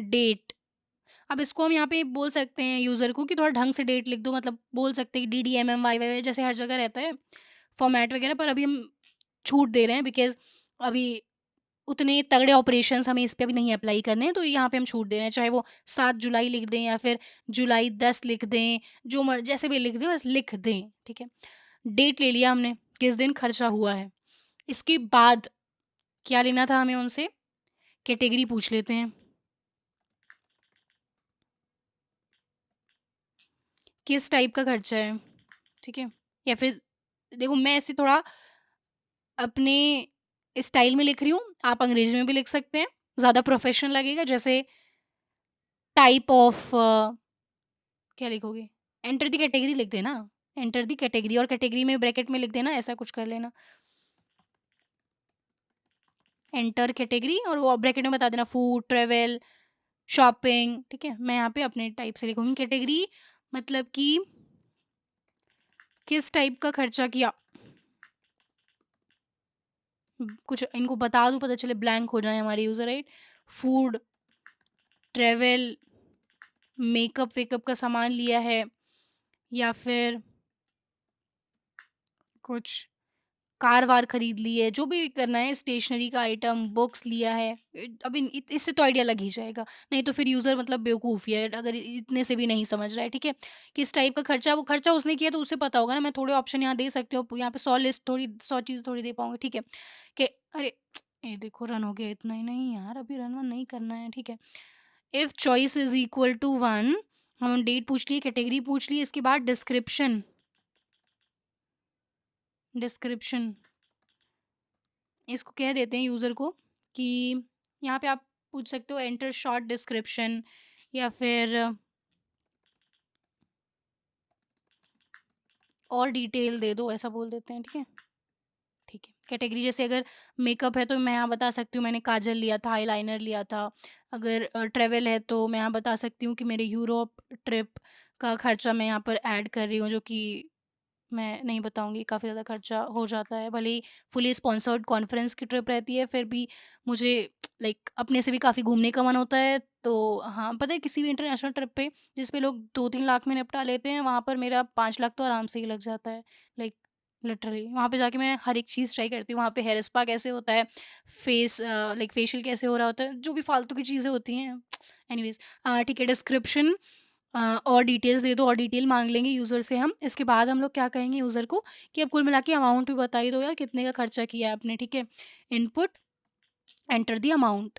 date. अब इसको हम यहाँ पे बोल सकते हैं यूज़र को कि थोड़ा ढंग से डेट लिख दो, मतलब बोल सकते हैं DDMM वाई जैसे हर जगह रहता है फॉर्मेट वगैरह, पर अभी हम छूट दे रहे हैं बिकॉज़ अभी उतने तगड़े ऑपरेशंस हमें इस पे अभी नहीं अप्लाई करने हैं, तो यहाँ पे हम छूट दे रहे हैं। चाहे वो 7 जुलाई लिख दें या फिर जुलाई 10 लिख दें, जो जैसे भी लिख दें बस लिख दें, ठीक है? डेट ले लिया हमने, किस दिन खर्चा हुआ है। इसके बाद क्या लेना था हमें उनसे? कैटेगरी पूछ लेते हैं। किस टाइप का खर्चा है, ठीक है? या फिर देखो मैं ऐसे थोड़ा अपने स्टाइल में लिख रही हूँ, आप अंग्रेजी में भी लिख सकते हैं, ज़्यादा प्रोफेशनल लगेगा। जैसे टाइप ऑफ क्या लिखोगे? एंटर द कैटेगरी लिख देना, एंटर द कैटेगरी, और कैटेगरी में ब्रैकेट में लिख देना, ऐसा कुछ कर लेना। एंटर कैटेगरी और वो ब्रैकेट में बता देना फूड, ट्रैवल, शॉपिंग, ठीक है? मैं यहाँ पे अपने टाइप से लिखूँगी कैटेगरी, मतलब कि किस टाइप का खर्चा किया। कुछ इनको बता दूँ, पता चले ब्लैंक हो जाएँ हमारे user, right? Food, travel, makeup-wake up का सामान लिया है, या फिर कुछ कार-वार खरीद ली है, जो भी करना है, स्टेशनरी का आइटम, बुक्स लिया है, अब इससे तो आइडिया लग ही जाएगा। नहीं तो फिर यूज़र मतलब बेवकूफ़ ही है, अगर इतने से भी नहीं समझ रहा है, ठीक है? किस टाइप का खर्चा, वो खर्चा उसने किया तो उसे पता होगा ना, मैं थोड़े ऑप्शन यहाँ दे सकती हूँ, यहाँ पे 100 लिस्ट थोड़ी 100 चीज़ थोड़ी दे पाऊँगी, ठीक है? कि अरे! ये देखो रन हो गया इतना ही, नहीं यार अभी रन-वन नहीं करना है, ठीक है? If choice is equal to 1, हम डेट पूछ लिए, कैटेगरी पूछ ली, इसके बाद डिस्क्रिप्शन, डिस्क्रिप्शन इसको कह देते हैं यूज़र को कि यहाँ पे आप पूछ सकते हो एंटर शॉर्ट डिस्क्रिप्शन, या फिर और डिटेल दे दो, ऐसा बोल देते हैं, ठीक है? ठीक है। कैटेगरी जैसे अगर मेकअप है तो मैं यहाँ बता सकती हूँ मैंने काजल लिया था, आईलाइनर लिया था। अगर ट्रैवल है तो मैं यहाँ बता सकती हूँ कि मेरे यूरोप ट्रिप का खर्चा मैं यहाँ पर ऐड कर रही हूँ, जो कि मैं नहीं बताऊँगी, काफ़ी ज़्यादा खर्चा हो जाता है। भले ही फुली स्पॉन्सर्ड कॉन्फ्रेंस की ट्रिप रहती है, फिर भी मुझे लाइक अपने से भी काफ़ी घूमने का मन होता है। तो हाँ, पता है किसी भी इंटरनेशनल ट्रिप पे जिस पे लोग 2-3 लाख में निपटा लेते हैं, वहाँ पर मेरा 5 लाख तो आराम से ही लग जाता है। लाइक लिटरली वहाँ पे जाके मैं हर एक चीज़ ट्राई करती हूँ। वहाँ पे हेयर स्पा कैसे होता है, लाइक फेशियल कैसे हो रहा होता है, जो भी फालतू की चीज़ें होती हैं। एनीवेज़ ठीक है, डिस्क्रिप्शन और डिटेल्स दे दो, और डिटेल माँग लेंगे यूज़र से हम। इसके बाद हम लोग क्या कहेंगे यूज़र को कि अब कुल मिला के अमाउंट भी बता ही दो यार, कितने का खर्चा किया है आपने, ठीक है? इनपुट, एंटर द अमाउंट,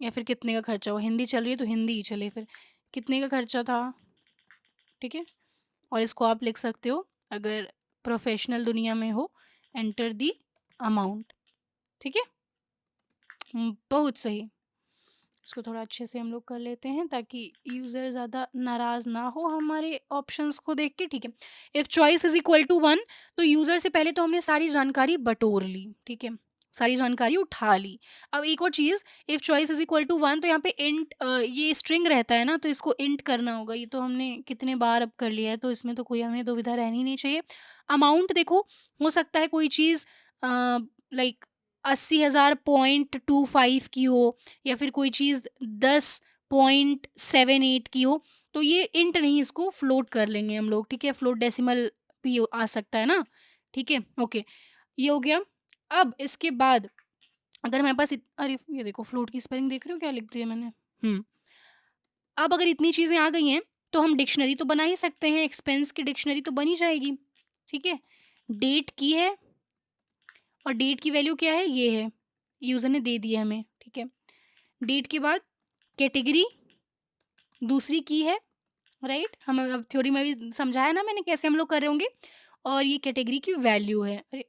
या फिर कितने का खर्चा हुआ। हिंदी चल रही है तो हिंदी ही चले फिर। कितने का खर्चा था, ठीक है? और इसको आप लिख सकते हो अगर प्रोफ़ेशनल दुनिया में हो, एंटर द अमाउंट, ठीक है? बहुत सही। इसको थोड़ा अच्छे से हम लोग कर लेते हैं ताकि यूज़र ज़्यादा नाराज़ ना हो हमारे ऑप्शंस को देख के, ठीक है। If choice is equal to 1, तो यूज़र से पहले तो हमने सारी जानकारी बटोर ली, ठीक है। सारी जानकारी उठा ली। अब एक और चीज़, if choice is equal to 1, तो यहाँ पे इंट ये स्ट्रिंग रहता है ना, तो इसको इंट करना होगा। ये तो हमने कितने बार अब कर लिया है, तो इसमें तो कोई हमें दुविधा रहनी नहीं चाहिए। अमाउंट देखो, हो सकता है कोई चीज़ लाइक 80,000.25 की हो, या फिर कोई चीज़ 10.78 की हो, तो ये इंट नहीं, इसको फ्लोट कर लेंगे हम लोग, ठीक है? फ्लोट डेसिमल भी आ सकता है ना, ठीक है? ओके, ये हो गया। अब इसके बाद अगर हमारे पास अरे ये देखो फ्लोट की स्पेलिंग देख रहे हो क्या लिख दी है मैंने? हुँ। अब अगर इतनी चीज़ें आ गई हैं, तो हम डिक्शनरी तो बना ही सकते हैं, एक्सपेंस की डिक्शनरी तो बन ही जाएगी, ठीक है? डेट की है, और डेट की वैल्यू क्या है? ये है, यूज़र ने दे दी है हमें, ठीक है? डेट के बाद कैटेगरी दूसरी की है, राइट? हम अब थ्योरी में भी समझाया ना मैंने कैसे हम लोग कर रहे होंगे, और ये कैटेगरी की वैल्यू है। अरे!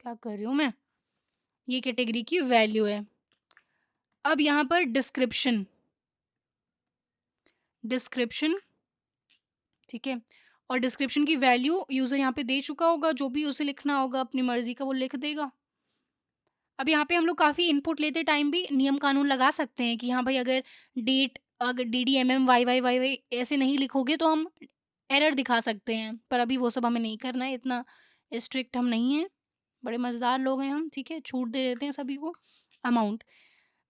क्या कर रही हूँ मैं? ये कैटेगरी की वैल्यू है। अब यहाँ पर डिस्क्रिप्शन, डिस्क्रिप्शन, ठीक है? और डिस्क्रिप्शन की वैल्यू यूज़र यहाँ पे दे चुका होगा, जो भी उसे लिखना होगा अपनी मर्ज़ी का वो लिख देगा। अब यहाँ पे हम लोग काफ़ी इनपुट लेते टाइम भी नियम कानून लगा सकते हैं कि हाँ भाई, अगर डेट, अगर DDMM YYYY ऐसे नहीं लिखोगे तो हम एरर दिखा सकते हैं, पर अभी वो सब हमें नहीं करना है, इतना स्ट्रिक्ट हम नहीं हैं, बड़े मज़ेदार लोग हैं हम, ठीक है? छूट दे देते हैं सभी को। अमाउंट,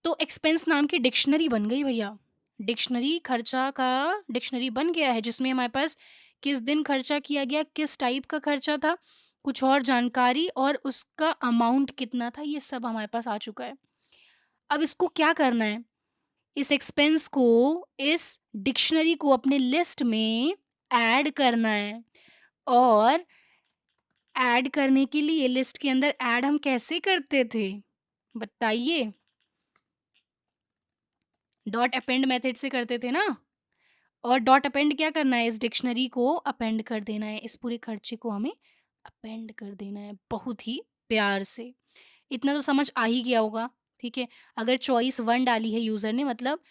तो एक्सपेंस नाम की डिक्शनरी बन गई भैया। डिक्शनरी खर्चा का डिक्शनरी बन गया है, जिसमें हमारे पास किस दिन खर्चा किया गया, किस टाइप का खर्चा था, कुछ और जानकारी, और उसका अमाउंट कितना था, ये सब हमारे पास आ चुका है। अब इसको क्या करना है? इस एक्सपेंस को, इस डिक्शनरी को अपने लिस्ट में ऐड करना है, और ऐड करने के लिए लिस्ट के अंदर ऐड हम कैसे करते थे? बताइए? डॉट अपेंड मेथड से करते थे ना? और डॉट अपेंड क्या करना है? इस डिक्शनरी को अपेंड कर देना है, इस पूरे खर्चे को हमें अपेंड कर देना है, बहुत ही प्यार से। इतना तो समझ आ ही गया होगा, ठीक है? अगर चॉइस 1 डाली है यूज़र ने, मतलब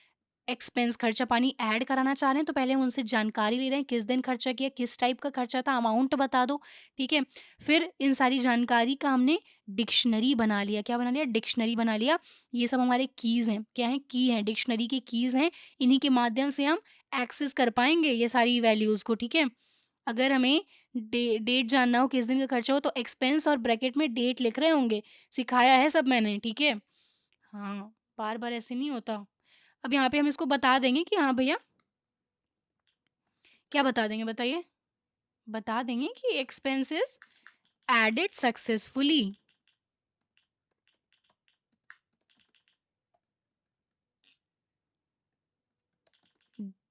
एक्सपेंस खर्चा पानी ऐड कराना चाह रहे हैं, तो पहले हम उनसे जानकारी ले रहे हैं, किस दिन खर्चा किया, किस टाइप का खर्चा था, अमाउंट बता दो, ठीक है? फिर इन सारी जानकारी का हमने डिक्शनरी बना लिया। क्या बना लिया? डिक्शनरी बना लिया। ये सब हमारे कीज़ हैं। क्या हैं? की हैं, डिक्शनरी के कीज़ हैं। इन्हीं के माध्यम से हम एक्सेस कर पाएँगे ये सारी वैल्यूज़ को, ठीक है? अगर हमें डेट जानना हो, किस दिन का खर्चा हो, तो एक्सपेंस और ब्रैकेट में डेट लिख रहे होंगे। सिखाया है सब मैंने, ठीक है? हाँ, बार-बार ऐसे नहीं होता। अब यहाँ पे हम इसको बता देंगे कि हाँ भैया, क्या बता देंगे बताइए? बता देंगे कि expenses added successfully.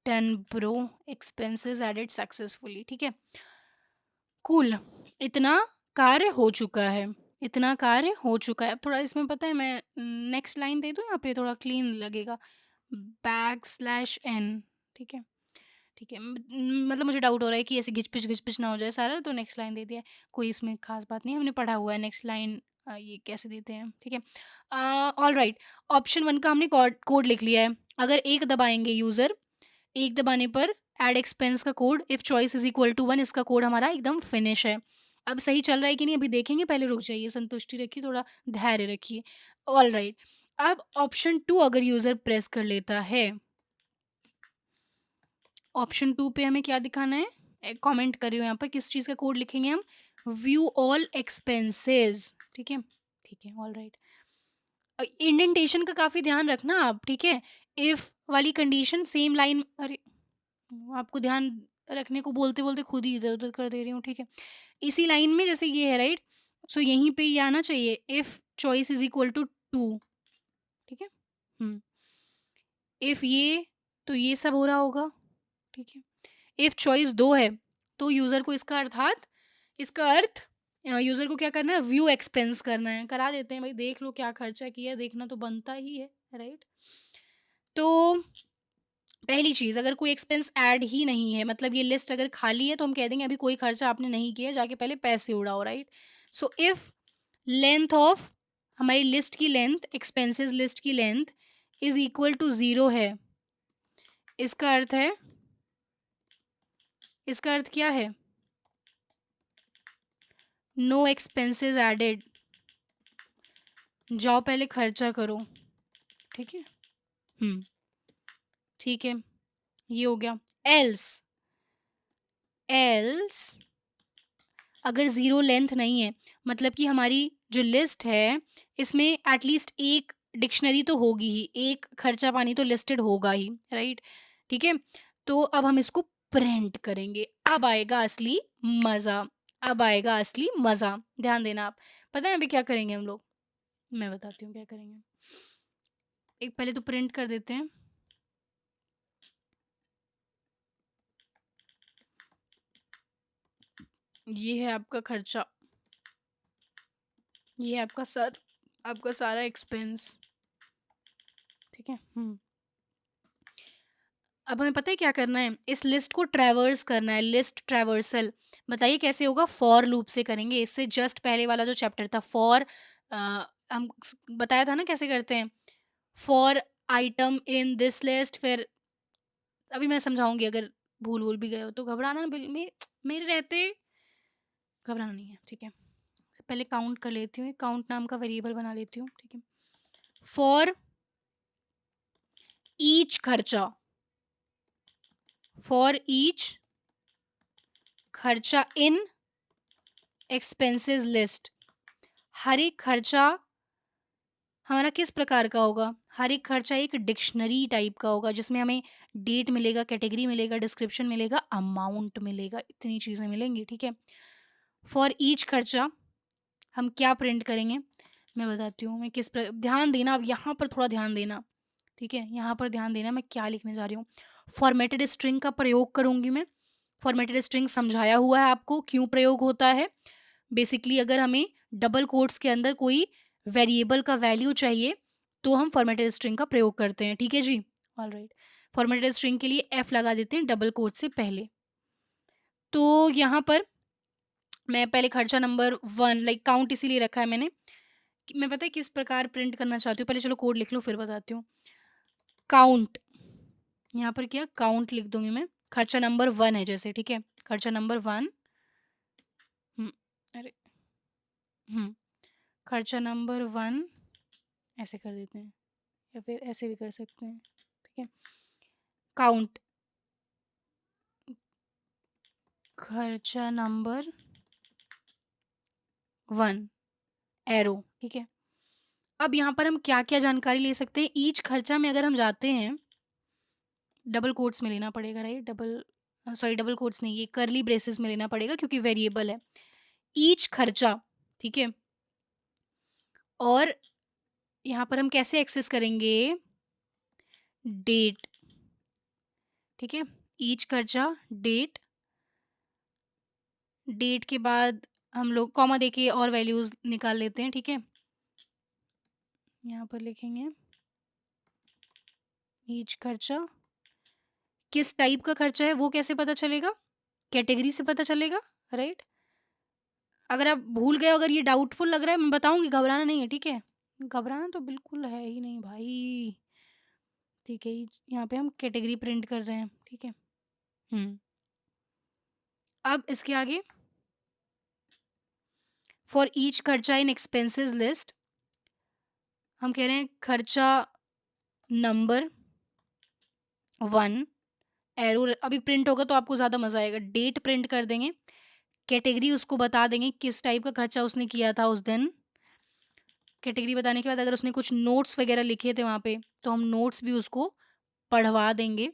Done bro, expenses added successfully, ठीक है। कूल, इतना कार्य हो चुका है, इतना कार्य हो चुका है। अब थोड़ा इसमें पता है मैं नेक्स्ट लाइन दे दूं, यहाँ पे थोड़ा क्लीन लगेगा, बैक स्लैश एन, ठीक है। ठीक है, मतलब मुझे डाउट हो रहा है कि ऐसे घिच-पिच ना हो जाए सारा, तो नेक्स्ट लाइन दे दिया है। कोई इसमें ख़ास बात नहीं है, हमने पढ़ा हुआ है नेक्स्ट लाइन ये कैसे देते हैं, ठीक है। ऑलराइट, ऑप्शन 1 का हमने कोड लिख लिया है। अगर 1 दबाएँगे यूज़र, 1 दबाने पर ऐड एक्सपेंस का code if choice is equal to 1, इसका कोड हमारा एकदम फिनिश है। अब सही चल रहा है कि नहीं अभी देखेंगे, पहले रुक जाइए, संतुष्टि रखिए, थोड़ा धैर्य रखिए। ऑलराइट, अब ऑप्शन 2 अगर यूज़र प्रेस कर लेता है, ऑप्शन 2 पे हमें क्या दिखाना है? कमेंट कर रही हूँ यहाँ पर, किस चीज़ का कोड लिखेंगे हम? व्यू ऑल एक्सपेंसेस, ठीक है? ठीक है, ऑलराइट। इंडेंटेशन का काफ़ी ध्यान रखना आप, ठीक है? इफ वाली कंडीशन सेम लाइन, अरे! आपको ध्यान रखने को बोलते-बोलते खुद ही इधर-उधर कर दे रही हूँ, ठीक है? इसी लाइन में जैसे ये है, राइट? सो यहीं पे ये आना चाहिए, if choice is equal to 2, ठीक है? हुँ। इफ ये, तो ये सब हो रहा होगा, ठीक है? इफ चॉइस 2 है, तो यूज़र को इसका अर्थ यूज़र को क्या करना है? व्यू एक्सपेंस करना है। करा देते हैं भाई, देख लो क्या खर्चा किया है, देखना तो बनता ही है, राइट? तो पहली चीज़, अगर कोई एक्सपेंस ऐड ही नहीं है, मतलब ये लिस्ट अगर खाली है, तो हम कह देंगे अभी कोई खर्चा आपने नहीं किया, जाके पहले पैसे उड़ाओ, right? So if length of, हमारी लिस्ट की लेंथ, एक्सपेंसेस लिस्ट की लेंथ इज़ इक्वल टू 0 है, इसका अर्थ है, इसका अर्थ क्या है? नो एक्सपेंसेस एडेड, जाओ पहले खर्चा करो, ठीक है? हुँ, ठीक है, ये हो गया। एल्स, एल्स अगर ज़ीरो लेंथ नहीं है, मतलब कि हमारी जो लिस्ट है, इसमें एटलीस्ट एक डिक्शनरी तो होगी ही, एक खर्चा पानी तो लिस्टेड होगा ही, राइट? ठीक है? तो अब हम इसको प्रिंट करेंगे, अब आएगा असली मज़ा, अब आएगा असली मज़ा। ध्यान देना आप। पता है अभी क्या करेंगे हम लोग? मैं बताती हूँ क्या करेंगे। एक पहले तो प्रिंट कर देते हैं। ये है आपका खर्चा, ये है आपका सारा एक्सपेंस, ठीक है? अब हमें पता है क्या करना है? इस लिस्ट को ट्रैवर्स करना है, लिस्ट ट्रैवर्सल। बताइए कैसे होगा? फॉर लूप से करेंगे। इससे जस्ट पहले वाला जो चैप्टर था फॉर, हम बताया था ना कैसे करते हैं? For item in this list, फिर अभी मैं समझाऊंगी, अगर भूल भूल भी गए हो तो घबराना मेरे रहते घबराना नहीं है, ठीक है? पहले काउंट कर लेती हूँ, काउंट नाम का वेरिएबल बना लेती हूँ, ठीक है? फॉर ईच खर्चा, फॉर ईच खर्चा इन एक्सपेंसेस लिस्ट, हर एक खर्चा हमारा किस प्रकार का होगा? हर एक खर्चा एक डिक्शनरी टाइप का होगा, जिसमें हमें डेट मिलेगा, कैटेगरी मिलेगा, डिस्क्रिप्शन मिलेगा, अमाउंट मिलेगा, इतनी चीज़ें मिलेंगी, ठीक है? फॉर ईच खर्चा हम क्या प्रिंट करेंगे? मैं बताती हूँ, मैं ध्यान देना, अब यहाँ पर थोड़ा ध्यान देना, ठीक है? यहाँ पर ध्यान देना, मैं क्या लिखने जा रही हूँ। फॉर्मेटेड स्ट्रिंग का प्रयोग करूँगी मैं। फॉर्मेटेड स्ट्रिंग समझाया हुआ है आपको, क्यों प्रयोग होता है। बेसिकली अगर हमें डबल कोट्स के अंदर कोई वेरिएबल का वैल्यू चाहिए, तो हम फॉर्मेटेड स्ट्रिंग का प्रयोग करते हैं, ठीक है जी? ऑलराइट। फॉर्मेटेड स्ट्रिंग के लिए एफ लगा देते हैं डबल कोट से पहले। तो यहाँ पर मैं पहले खर्चा नंबर 1, लाइक काउंट इसीलिए रखा है मैंने कि मैं पता है किस प्रकार प्रिंट करना चाहती हूँ। पहले चलो कोड लिख लूँ फिर बताती हूँ। काउंट, यहाँ पर क्या काउंट लिख दूँगी मैं। खर्चा नंबर 1 है जैसे, ठीक है? खर्चा नंबर 1, हुँ, अरे! हुँ, खर्चा नंबर 1 ऐसे कर देते हैं, या फिर ऐसे भी कर सकते हैं, ठीक है? काउंट, खर्चा नंबर 1, एरो, ठीक है? अब यहाँ पर हम क्या-क्या जानकारी ले सकते हैं? ईच खर्चा में अगर हम जाते हैं, डबल कोट्स में लेना पड़ेगा, right? Double sorry double quotes नहीं, ये कर्ली ब्रेसेस में लेना पड़ेगा क्योंकि वेरिएबल है। ईच खर्चा, ठीक है? और यहाँ पर हम कैसे एक्सेस करेंगे? डेट, ठीक है? ईच खर्चा, डेट, डेट के बाद हम लोग कॉमा देके और वैल्यूज़ निकाल लेते हैं, ठीक है? यहाँ पर लिखेंगे ईच खर्चा, किस टाइप का खर्चा है वो कैसे पता चलेगा? कैटेगरी से पता चलेगा, राइट? अगर आप भूल गए हो, अगर ये डाउटफुल लग रहा है, मैं बताऊँगी, घबराना नहीं है, ठीक है? घबराना तो बिल्कुल है ही नहीं भाई, ठीक है? यहाँ पे हम कैटेगरी प्रिंट कर रहे हैं, ठीक है? हुँ। अब इसके आगे फॉर ईच खर्चा इन एक्सपेंसेस लिस्ट हम कह रहे हैं खर्चा नंबर 1 एरो अभी प्रिंट होगा तो आपको ज़्यादा मज़ा आएगा। डेट प्रिंट कर देंगे, कैटेगरी उसको बता देंगे किस टाइप का खर्चा उसने किया था उस दिन। कैटेगरी बताने के बाद अगर उसने कुछ नोट्स वगैरह लिखे थे वहाँ पे, तो हम नोट्स भी उसको पढ़वा देंगे,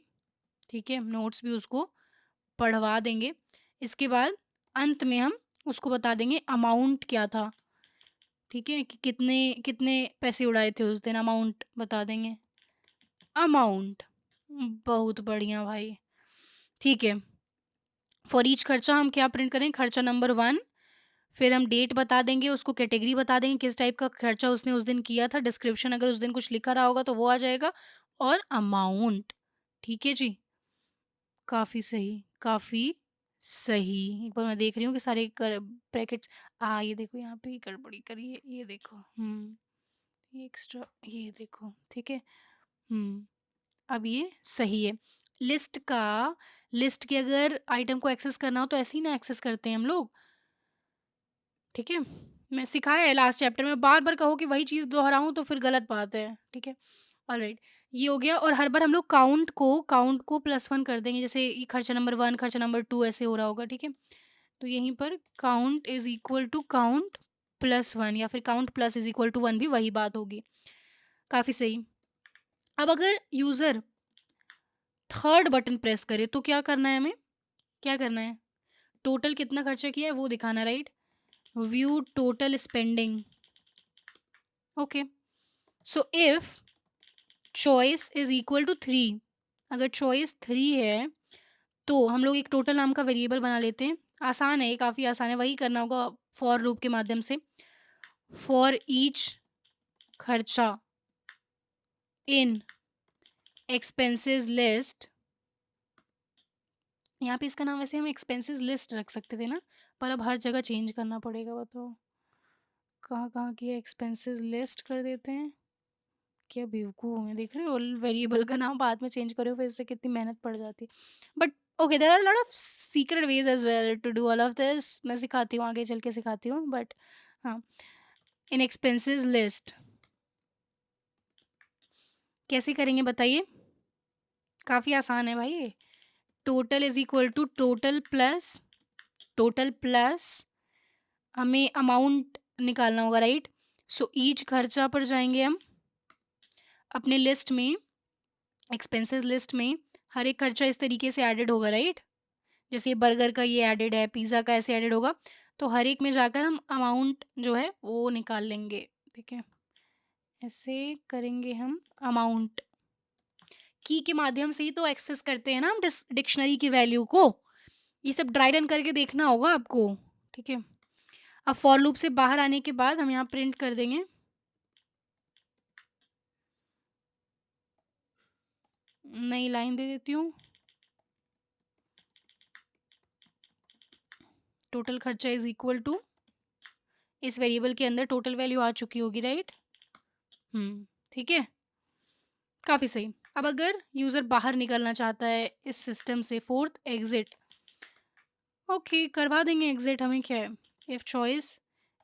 ठीक है? नोट्स भी उसको पढ़वा देंगे। इसके बाद अंत में हम उसको बता देंगे अमाउंट क्या था, ठीक है? कि कितने कितने पैसे उड़ाए थे उस दिन, अमाउंट बता देंगे। अमाउंट, बहुत बढ़िया भाई, ठीक है। फॉर ईच खर्चा हम क्या प्रिंट करें? खर्चा नंबर 1, फिर हम डेट बता देंगे, उसको कैटेगरी बता देंगे किस टाइप का खर्चा उसने उस दिन किया था, डिस्क्रिप्शन अगर उस दिन कुछ लिखा रहा होगा तो वो आ जाएगा और अमाउंट, ठीक है जी? काफ़ी सही, काफ़ी सही। एक बार मैं देख रही हूँ कि सारे कर ब्रैकेट्स ये देखो यहाँ पे गड़बड़ी करी है, ये देखो। ये एक्स्ट्रा ये देखो, ठीक है? अब ये सही है। लिस्ट के अगर आइटम को एक्सेस करना हो तो ऐसे ही ना एक्सेस करते हैं हम लोग, ठीक है? मैं सिखाया है लास्ट चैप्टर में, बार-बार कहो कि वही चीज़ दोहराऊँ तो फिर गलत बात है, ठीक है? ऑलराइट, ये हो गया और हर बार हम लोग काउंट को +1 कर देंगे, जैसे ये खर्चा नंबर 1, खर्चा नंबर 2 ऐसे हो रहा होगा, ठीक है? तो यहीं पर count is equal to count +1 या फिर count plus is equal to 1 भी वही बात होगी। काफ़ी सही। अब अगर यूज़र थर्ड बटन प्रेस करे तो क्या करना है हमें? क्या करना है? टोटल कितना खर्चा किया है वो दिखाना है, right? View total spending, okay. So if choice is equal to 3, अगर चॉइस 3 है तो हम लोग एक टोटल नाम का वेरिएबल बना लेते हैं। आसान है, ये काफ़ी आसान है, वही करना होगा फॉर लूप के माध्यम से। फॉर ईच खर्चा इन एक्सपेंसेस लिस्ट, यहाँ पे इसका नाम वैसे हम एक्सपेंसेस लिस्ट रख सकते थे ना, पर अब हर जगह चेंज करना पड़ेगा, बताओ कहाँ-कहाँ की एक्सपेंसेस लिस्ट कर देते हैं। क्या बेवकूफ़ हूँ मैं, देख रहे हो? वेरिएबल का नाम बाद में चेंज करो फिर इससे कितनी मेहनत पड़ जाती है। But okay, there are lot of secret ways as well to do all of this, मैं सिखाती हूँ, आगे चल के सिखाती हूँ, बट हाँ, इन एक्सपेंसेस लिस्ट कैसे करेंगे बताइए? काफ़ी आसान है भाई ये। Total is equal to total plus हमें अमाउंट निकालना होगा, राइट? सो ईच खर्चा पर जाएँगे हम, अपने लिस्ट में, एक्सपेंसेस लिस्ट में हर एक खर्चा इस तरीके से एडेड होगा, राइट? जैसे ये बर्गर का ये एडेड है, पिज़्ज़ा का ऐसे एडेड होगा, तो हर एक में जाकर हम अमाउंट जो है वो निकाल लेंगे, ठीक है? ऐसे करेंगे हम अमाउंट। की के माध्यम से ही तो एक्सेस करते हैं ना हम डिक्शनरी की वैल्यू को। ये सब ड्राई रन करके देखना होगा आपको, ठीक है? अब फॉर लूप से बाहर आने के बाद हम यहाँ प्रिंट कर देंगे, नई लाइन दे देती हूँ, टोटल खर्चा इज़ इक्वल टू, इस वेरिएबल के अंदर टोटल वैल्यू आ चुकी होगी, राइट? ठीक है? काफ़ी सही। अब अगर यूज़र बाहर निकलना चाहता है इस सिस्टम से, फोर्थ एग्ज़िट, ओके करवा देंगे एग्ज़िट, हमें क्या है? If choice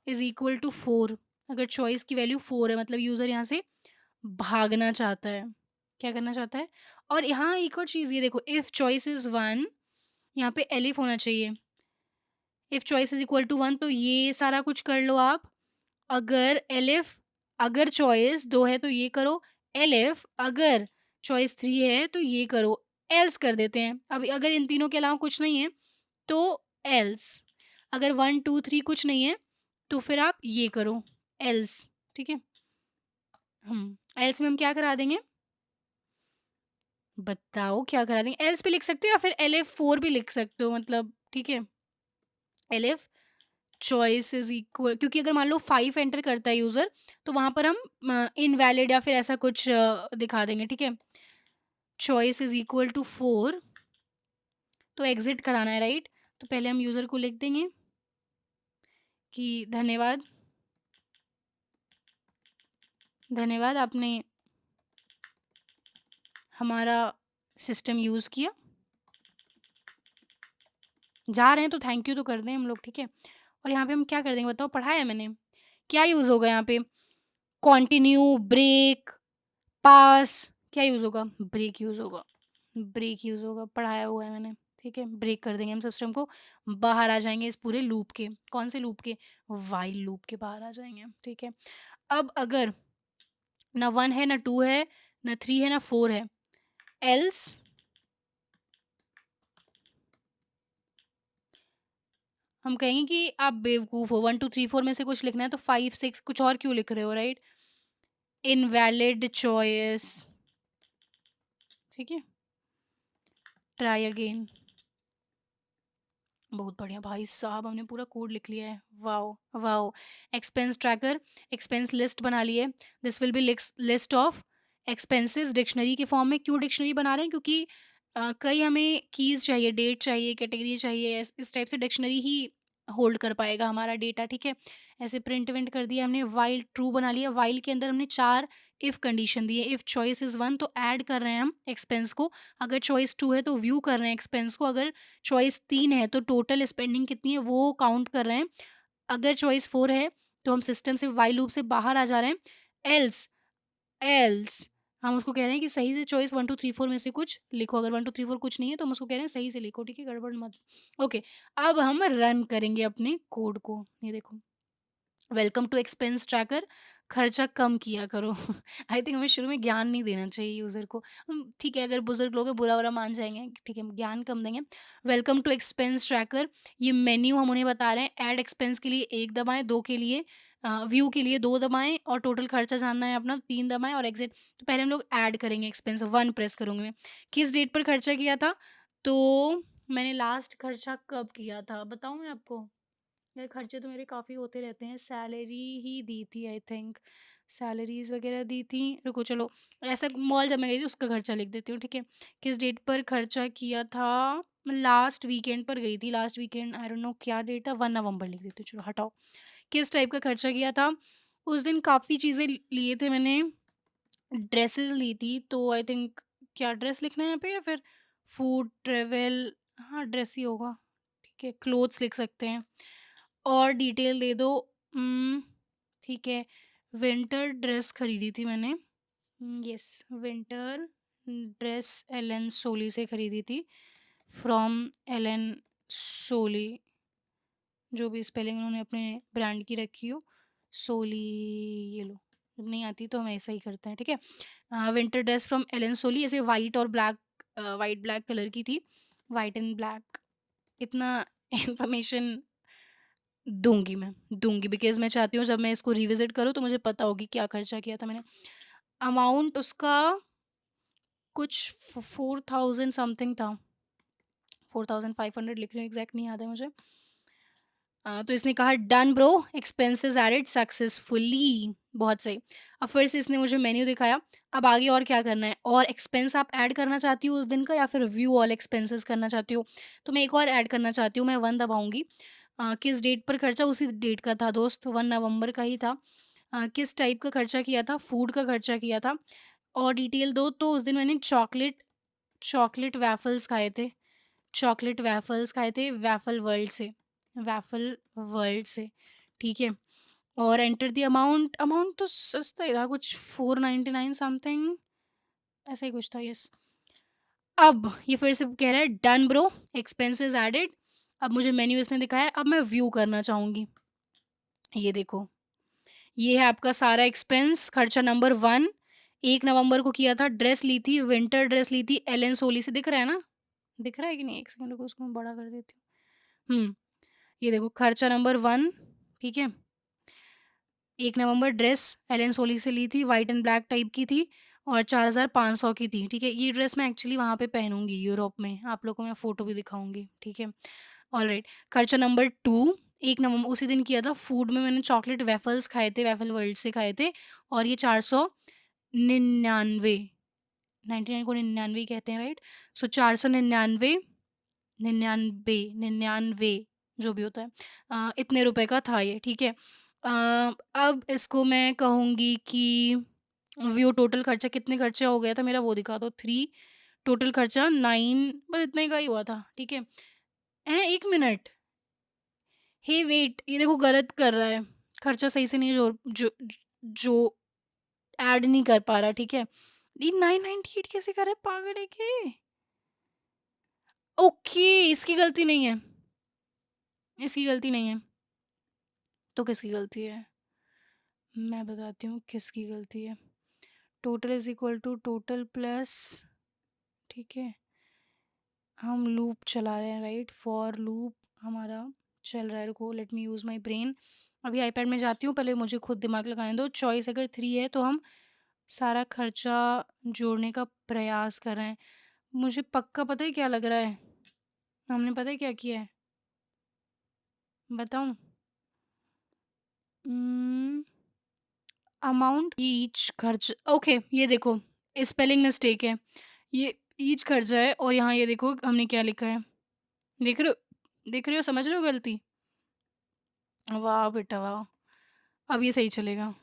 is equal to 4, अगर चॉइस की वैल्यू 4 है मतलब यूज़र यहाँ से भागना चाहता है। क्या करना चाहता है? और यहाँ एक और चीज़ ये देखो, इफ़ चॉइस इज़ 1, यहाँ पे एलिफ होना चाहिए। If choice is equal to 1 तो ये सारा कुछ कर लो आप। अगर एलिफ अगर चॉइस 2 है तो ये करो, एलिफ अगर चॉइस 3 है तो ये करो। एल्स कर देते हैं। अब अगर इन तीनों के अलावा कुछ नहीं है तो एल्स, अगर 1, 2, 3 कुछ नहीं है तो फिर आप ये करो एल्स, ठीक है? एल्स में हम क्या करा देंगे? बताओ क्या करा देंगे? एल्स भी लिख सकते हो या फिर LF4 भी लिख सकते हो, मतलब ठीक है? LF चॉइस इज़ इक्वल, क्योंकि अगर मान लो 5 एंटर करता है यूज़र तो वहाँ पर हम इनवैलिड या फिर ऐसा कुछ दिखा देंगे, ठीक है? चॉइस इज़ इक्वल टू 4, तो एग्ज़िट कराना है, राइट? तो पहले हम यूज़र को लिख देंगे कि धन्यवाद, धन्यवाद आपने हमारा सिस्टम यूज़ किया। जा रहे हैं तो थैंक यू तो कर दें हम लोग, ठीक है? और यहाँ पे हम क्या कर देंगे बताओ? पढ़ाया मैंने। क्या यूज़ होगा यहाँ पे? कंटिन्यू, ब्रेक, पास, क्या यूज़ होगा? ब्रेक यूज़ होगा। ब्रेक यूज़ होगा, पढ़ाया हुआ है मैंने, ठीक है? ब्रेक कर देंगे हम सिस्टम को, बाहर आ जाएँगे इस पूरे लूप के। कौन से लूप के? व्हाइल लूप के बाहर आ जाएँगे, ठीक है? अब अगर ना 1 है, ना 2 है, ना 3 है, ना 4 है, एल्स हम कहेंगे कि आप बेवकूफ़ हो, 1, 2, 3, 4 में से कुछ लिखना है तो 5, 6 कुछ और क्यों लिख रहे हो, राइट? इनवैलिड चॉइस, ठीक है? Try again. बहुत बढ़िया भाई साहब, हमने पूरा कोड लिख लिया है। Wow! Wow! Expense tracker, expense list बना ली है। This will B list of expenses dictionary के फॉर्म में। क्यों डिक्शनरी बना रहे हैं? क्योंकि कई हमें कीज़ चाहिए, डेट चाहिए, कैटेगरी चाहिए, इस टाइप से डिक्शनरी ही होल्ड कर पाएगा हमारा डेटा, ठीक है? ऐसे प्रिंट विंट कर दिया हमने, व्हाइल ट्रू बना लिया। व्हाइल के अंदर हमने 4 इफ कंडीशन दी है। इफ चॉइस इज़ 1 तो ऐड कर रहे हैं हम एक्सपेंस को, अगर चॉइस 2 है तो व्यू कर रहे हैं एक्सपेंस को, अगर चॉइस 3 है तो टोटल स्पेंडिंग कितनी है वो काउंट कर रहे हैं। अगर चॉइस 4 है तो हम सिस्टम से व्हाइल लूप से बाहर आ जा रहे हैं। एल्स एल्स हम उसको कह रहे हैं कि सही से चॉइस 1, 2, 3, 4 में से कुछ लिखो। अगर 1, 2, 3, 4 कुछ नहीं है तो हम उसको कह रहे हैं सही से लिखो, ठीक है? गड़बड़ मत। ओके, अब हम रन करेंगे अपने कोड को। ये देखो, वेलकम टू एक्सपेंस ट्रैकर, खर्चा कम किया करो। आई थिंक हमें शुरू में ज्ञान नहीं देना चाहिए यूज़र को। ठीक है, अगर बुजुर्ग लोग हैं बुरा-वुरा मान जाएँगे, ठीक है, हम ज्ञान कम देंगे। वेलकम टू एक्सपेंस ट्रैकर, ये मेन्यू हम उन्हें बता रहे हैं। ऐड एक्सपेंस के लिए 1 दबाएँ, 2 के लिए व्यू के लिए 2 दबाएँ और टोटल खर्चा जानना है अपना 3 दबाएँ और एग्ज़िट। तो पहले हम लोग ऐड करेंगे एक्सपेंस, 1 प्रेस करूँगी मैं। किस डेट पर खर्चा किया था? तो मैंने लास्ट खर्चा कब किया था बताऊँ मैं आपको? यार खर्चे तो मेरे काफ़ी होते रहते हैं। सैलरी ही दी थी आई थिंक, सैलरीज़ वग़ैरह दी थी। रुको चलो, ऐसा मॉल जब मैं गई थी उसका खर्चा लिख देती हूँ, ठीक है? किस डेट पर खर्चा किया था? लास्ट वीकेंड पर गई थी। Last weekend I don't know क्या डेट था, 1 नवंबर लिख देती हूँ, चलो हटाओ। किस टाइप का खर्चा किया था? उस दिन काफ़ी चीज़ें लिए थे मैंने, ड्रेसेस ली थी तो आई थिंक क्या ड्रेस लिखना है यहाँ पे या फिर फूड, ट्रैवल, हाँ, ड्रेस ही होगा, ठीक है? क्लोथ्स लिख सकते हैं। और डिटेल दे दो। उम, ठीक है, विंटर ड्रेस खरीदी थी मैंने। यस, विंटर ड्रेस एलन सोली से खरीदी थी, फ्रॉम एलन सोली, जो भी स्पेलिंग उन्होंने अपने ब्रांड की रखी हो, सोली, ये लो। जब नहीं आती तो हम ऐसा ही करते हैं, ठीक है? विंटर ड्रेस फ्रॉम एलन सोली, ऐसे व्हाइट और ब्लैक, व्हाइट ब्लैक कलर की थी, व्हाइट एंड ब्लैक। इतना इन्फॉर्मेशन दूँगी बिकॉज़ मैं चाहती हूँ जब मैं इसको रिविज़िट करूँ तो मुझे पता हो कि क्या खर्चा किया था मैंने। अमाउंट उसका कुछ 4000 समथिंग था, 4500 लिख रही हूँ, एग्ज़ैक्ट नहीं याद है मुझे। तो इसने कहा done bro, expenses added successfully, बहुत सही। अब फिर से इसने मुझे मेन्यू दिखाया, अब आगे और क्या करना है? और एक्सपेंस आप ऐड करना चाहती हो उस दिन का या फिर व्यू ऑल एक्सपेंसेस करना चाहती हो? तो मैं एक और ऐड करना चाहती हूँ, मैं 1 दबाऊँगी। किस डेट पर खर्चा? उसी डेट का था दोस्त, 1 नवंबर का ही था। किस टाइप का खर्चा किया था? फूड का खर्चा किया था। और डिटेल दो तो उस दिन मैंने चॉकलेट चॉकलेट वैफ़ल्स खाए थे। चॉकलेट वैफ़ल्स खाए थे वैफ़ल वर्ल्ड से, ठीक है? और एंटर द अमाउंट, अमाउंट तो सस्ता ही था, कुछ 499 समथिंग, ऐसा ही कुछ था, यस। अब ये फिर से कह रहा है डन ब्रो, एक्सपेंसेस एडेड। अब मुझे मेन्यू इसने दिखाया, अब मैं व्यू करना चाहूँगी। ये देखो, ये है आपका सारा एक्सपेंस, खर्चा नंबर 1, 1 नवंबर को किया था, ड्रेस ली थी, विंटर ड्रेस ली थी एलन सोली से, दिख रहा है ना? दिख रहा है कि नहीं? 1 सेकंड रुको, उसको मैं बड़ा कर देती हूँ। ये देखो खर्चा नंबर 1, ठीक है? 1 नवंबर ड्रेस एलन सोली से ली थी, व्हाइट एंड ब्लैक टाइप की थी और 4500 की थी, ठीक है? ये ड्रेस मैं एक्चुअली वहाँ पे पहनूँगी यूरोप में, आप लोगों को मैं फ़ोटो भी दिखाऊँगी, ठीक है? ऑलराइट। खर्चा नंबर 2, 1 नवंबर उसी दिन किया था, फूड में मैंने चॉकलेट वेफल्स खाए थे, वेफल वर्ल्ड से खाए थे और ये 499, 99 को 99 कहते हैं, राइट? सो 499, 99 जो भी होता है, इतने रुपए का था ये, ठीक है? अब इसको मैं कहूँगी कि व्यू टोटल खर्चा कितने खर्चा हो गया था मेरा वो दिखा दो। 3 टोटल खर्चा 9 बस इतने का ही हुआ था, ठीक है? 1 मिनट, हे वेट ये देखो गलत कर रहा है, खर्चा सही से नहीं जो ऐड नहीं कर पा रहा, ठीक है? ये 998 कैसे कर रहा है, पागल है क्या? ओके, इसकी गलती नहीं है, इसकी गलती नहीं है, तो किसकी गलती है? मैं बताती हूँ किसकी गलती है। Total is equal to total plus, ठीक है? हम लूप चला रहे हैं, राइट? फॉर लूप हमारा चल रहा है, रुको let me use my brain. अभी आईपैड में जाती हूँ, पहले मुझे खुद दिमाग लगाने दो। चॉइस अगर 3 है तो हम सारा खर्चा जोड़ने का प्रयास कर रहे हैं। मुझे पक्का पता है क्या लग रहा है? हमने पता है क्या किया है? बताऊँ? उम, अमाउंट ईच खर्च, ओके ये देखो स्पेलिंग मिस्टेक है। ये ईच खर्चा है और यहाँ ये देखो हमने क्या लिखा है। देख रहे हो, देख रहे हो, समझ रहे हो गलती? वाह बेटा वाह! अब ये सही चलेगा,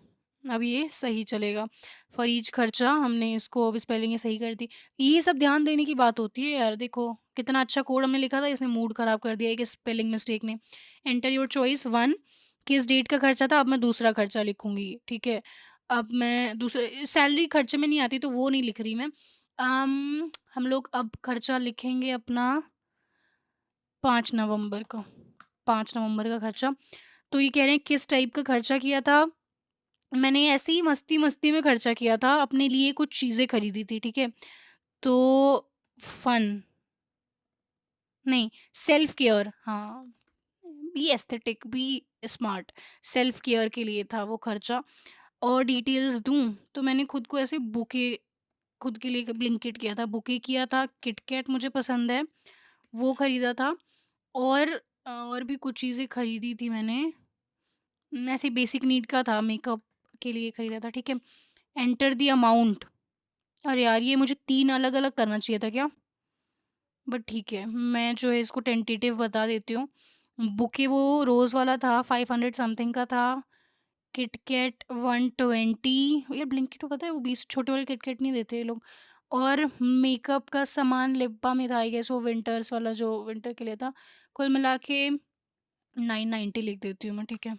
अब ये सही चलेगा। फॉर ईच खर्चा हमने इसको अब स्पेलिंग ये सही कर दी। ये सब ध्यान देने की बात होती है यार, देखो कितना अच्छा कोड हमने लिखा था, इसने मूड खराब कर दिया एक स्पेलिंग मिस्टेक ने। एंटर योर चॉइस 1, किस डेट का खर्चा था, अब मैं दूसरा खर्चा लिखूँगी, ठीक है? अब मैं दूसरे सैलरी खर्चे में नहीं आती तो वो नहीं लिख रही मैं। हम लोग अब खर्चा लिखेंगे अपना 5 नवंबर का, 5 नवंबर का खर्चा। तो ये कह रहे हैं किस टाइप का खर्चा किया था? मैंने ऐसे ही मस्ती-मस्ती में खर्चा किया था, अपने लिए कुछ चीज़ें खरीदी थी, ठीक है? तो फन नहीं, सेल्फ केयर, हाँ, be aesthetic, be smart, self care के लिए था वो खर्चा। और डिटेल्स दूँ, तो मैंने खुद को ऐसे बुके खुद के लिए एक ब्लिंकिट किया था, बुके किया था, किटकैट मुझे पसंद है, वो खरीदा था और भी कुछ चीज़ें खरीदी थी मैंने। ऐसे बेसिक नीड का था, मेकअप के लिए खरीदा था, ठीक है? एंटर द अमाउंट, अरे यार ये मुझे 3 अलग-अलग करना चाहिए था क्या? बट ठीक है, मैं जो है इसको टेंटेटिव बता देती हूँ। बुके वो रोज़ वाला था, 500 समथिंग का था। किटकैट 120, यार ब्लिंकिट को पता है वो 20 छोटे वाले किटकैट नहीं देते ये लोग। और मेकअप का सामान लिप बाम ही था आई गेस, वो विंटर्स वाला जो विंटर के लिए था। कुल मिला के 990 लिख देती हूँ मैं, ठीक है?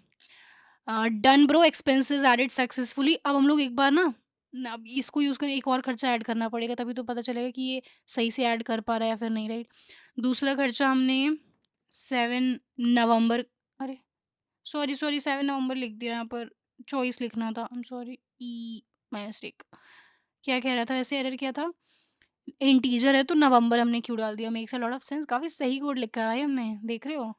Done bro, expenses added successfully. अब हम लोग एक बार ना अब इसको यूज़ करें, एक और खर्चा ऐड करना पड़ेगा तभी तो पता चलेगा कि ये सही से ऐड कर पा रहा है या फिर नहीं, राइट? दूसरा खर्चा हमने 7 नवंबर, अरे सॉरी सॉरी 7 नवंबर लिख दिया, यहाँ पर चॉइस लिखना था, I am sorry, E my mistake. क्या कह रहा था वैसे, एरर क्या था? इंटीजर है तो नवंबर हमने क्यों डाल दिया, makes a lot of sense, काफ़ी सही कोड लिखा है भाई हमने, देख रहे हो?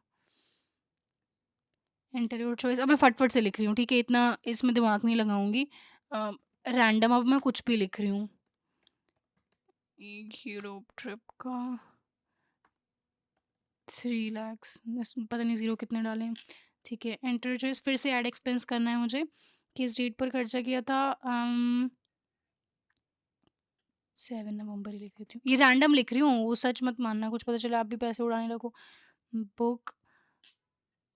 एंटर योर चॉइस, अब मैं फट-फट से लिख रही हूँ, ठीक है? इतना इसमें दिमाग नहीं लगाऊँगी। अ, रैंडम अब मैं कुछ भी लिख रही हूँ। एक यूरोप ट्रिप का 3 लैक्स, इस पता नहीं ज़ीरो कितने डाले हैं, ठीक है? एंटर योर चॉइस, फिर से ऐड एक्सपेंस करना है मुझे। किस डेट पर खर्चा किया था? 7 नवंबर ही लिख देती हूँ। ये रैंडम लिख रही हूँ, वो सच मत मानना, कुछ पता चला आप भी पैसे उड़ाने लगो। बुक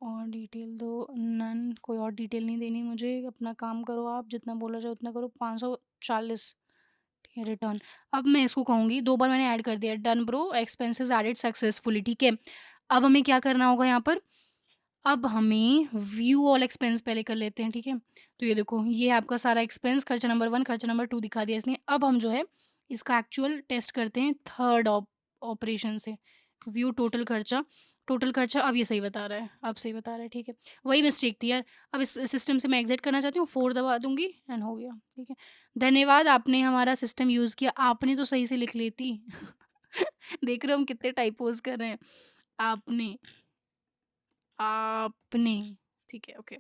और डिटेल दो, नन, कोई और डिटेल नहीं देनी मुझे, अपना काम करो आप, जितना बोला जाए उतना करो, 540, ठीक है, रिटर्न। अब मैं इसको कहूँगी, 2 बार मैंने ऐड कर दिया, done bro, expenses added successfully, ठीक है? अब हमें क्या करना होगा यहाँ पर? अब हमें व्यू ऑल एक्सपेंस पहले कर लेते हैं, ठीक है? तो ये देखो, ये है आपका सारा एक्सपेंस, खर्चा नंबर 1, खर्चा नंबर 2 दिखा दिया इसने। अब हम जो है, इसका एक्चुअल टेस्ट करते हैं थर्ड ऑपरेशन से। व्यू टोटल खर्चा, टोटल खर्चा अब ये सही बता रहा है, अब सही बता रहा है, ठीक है। वही मिस्टेक थी यार। अब इस सिस्टम से मैं एग्ज़िट करना चाहती हूँ, 4 दबा दूँगी एंड हो गया, ठीक है। धन्यवाद आपने हमारा सिस्टम यूज़ किया, आपने तो सही से लिख लेती। देख रहे हो हम कितने टाइपोज़ कर रहे हैं। आपने, आपने, ठीक है, ओके।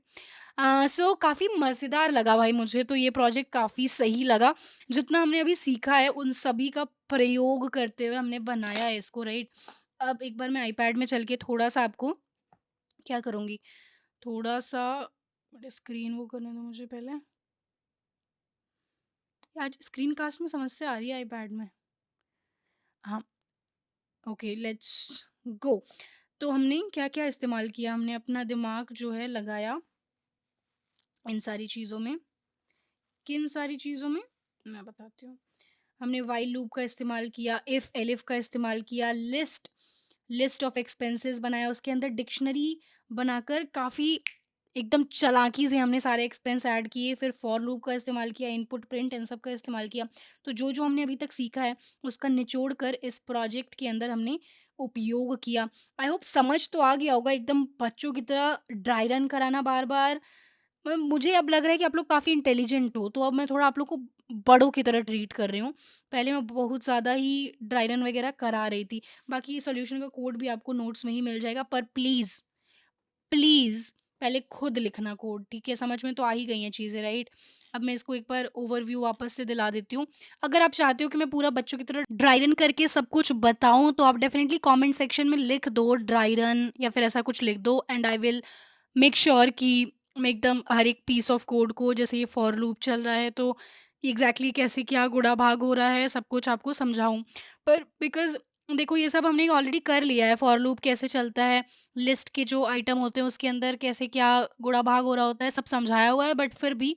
सो काफ़ी मज़ेदार लगा भाई मुझे तो ये प्रोजेक्ट काफ़ी सही लगा। जितना हमने अभी सीखा है उन सभी का प्रयोग करते हुए हमने बनाया है इसको, राइट? अब एक बार मैं आईपैड में चल के थोड़ा-सा आपको क्या करूँगी, थोड़ा-सा बड़े स्क्रीन वो करने दो मुझे पहले। आज स्क्रीन कास्ट में समस्या आ रही है आईपैड में। हाँ, ओके लेट्स गो। तो हमने क्या-क्या इस्तेमाल किया, हमने अपना दिमाग जो है लगाया इन सारी चीज़ों में। किन सारी चीज़ों में? मैं बताती हूँ। हमने व्हाइल लूप का इस्तेमाल किया, इफ एलिफ का इस्तेमाल किया, लिस्ट लिस्ट ऑफ एक्सपेंसेस बनाया, उसके अंदर डिक्शनरी बनाकर काफ़ी एकदम चालाकी से हमने सारे एक्सपेंस ऐड किए, फिर फॉर लूप का इस्तेमाल किया, इनपुट प्रिंट इन सब का इस्तेमाल किया। तो जो हमने अभी तक सीखा है उसका निचोड़ कर इस प्रोजेक्ट के अंदर हमने उपयोग किया। आई होप समझ तो आ गया होगा, एकदम बच्चों की तरह ड्राई रन कराना बार-बार, मुझे अब लग रहा है कि आप लोग काफ़ी इंटेलिजेंट हो, तो अब मैं थोड़ा आप लोग को बड़ों की तरह ट्रीट कर रही हूँ। पहले मैं बहुत ज़्यादा ही ड्राई रन वगैरह करा रही थी। बाकी सॉल्यूशन का कोड भी आपको नोट्स में ही मिल जाएगा, पर प्लीज़, प्लीज़ पहले खुद लिखना कोड, ठीक है? समझ में तो आ ही गई हैं चीज़ें, राइट? अब मैं इसको एक बार ओवरव्यू वापस से दिला देती हूँ। अगर आप चाहते हो कि मैं पूरा बच्चों की तरह ड्राई रन करके सब कुछ बताऊँ, तो आप डेफ़िनिटली कमेंट सेक्शन में लिख दो ड्राई रन या फिर ऐसा कुछ लिख दो and I will make sure कि मैं एकदम हर एक पीस ऑफ कोड को, जैसे ये फॉर लूप चल रहा है तो एग्जैक्टली कैसे क्या गुणा भाग हो रहा है सब कुछ आपको समझाऊं। पर बिकॉज देखो ये सब हमने ऑलरेडी कर लिया है, फॉर लूप कैसे चलता है, लिस्ट के जो आइटम होते हैं उसके अंदर कैसे क्या गुणा भाग हो रहा होता है, सब समझाया हुआ है, बट फिर भी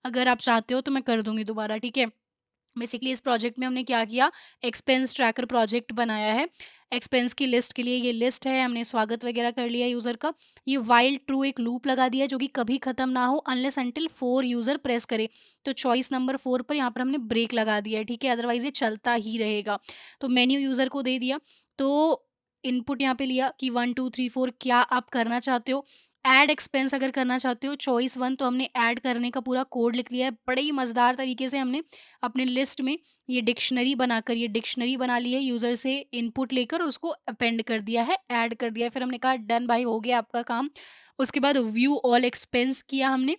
अगर आप चाहते हो तो मैं कर दूंगी दोबारा, ठीक है? बेसिकली इस प्रोजेक्ट में हमने क्या किया, एक्सपेंस ट्रैकर प्रोजेक्ट बनाया है। एक्सपेंस की लिस्ट के लिए ये लिस्ट है, हमने स्वागत वगैरह कर लिया यूज़र का। ये व्हाइल ट्रू एक लूप लगा दिया जो कि कभी ख़त्म ना हो अनलेस अंटिल 4 यूज़र प्रेस करे। तो चॉइस नंबर 4 पर यहाँ पर हमने ब्रेक लगा दिया है, ठीक है? अदरवाइज़ ये चलता ही रहेगा। तो मेन्यू यूज़र को दे दिया, तो इनपुट यहाँ पे लिया कि 1 2 3 4 क्या आप करना चाहते हो। ऐड एक्सपेंस अगर करना चाहते हो चॉइस 1, तो हमने ऐड करने का पूरा कोड लिख लिया है। बड़े ही मज़ेदार तरीके से हमने अपने लिस्ट में ये डिक्शनरी बनाकर ये डिक्शनरी बना ली है, यूज़र से इनपुट लेकर उसको अपेंड कर दिया है, ऐड कर दिया है। फिर हमने कहा डन भाई हो गया आपका काम। उसके बाद व्यू ऑल एक्सपेंस किया हमने,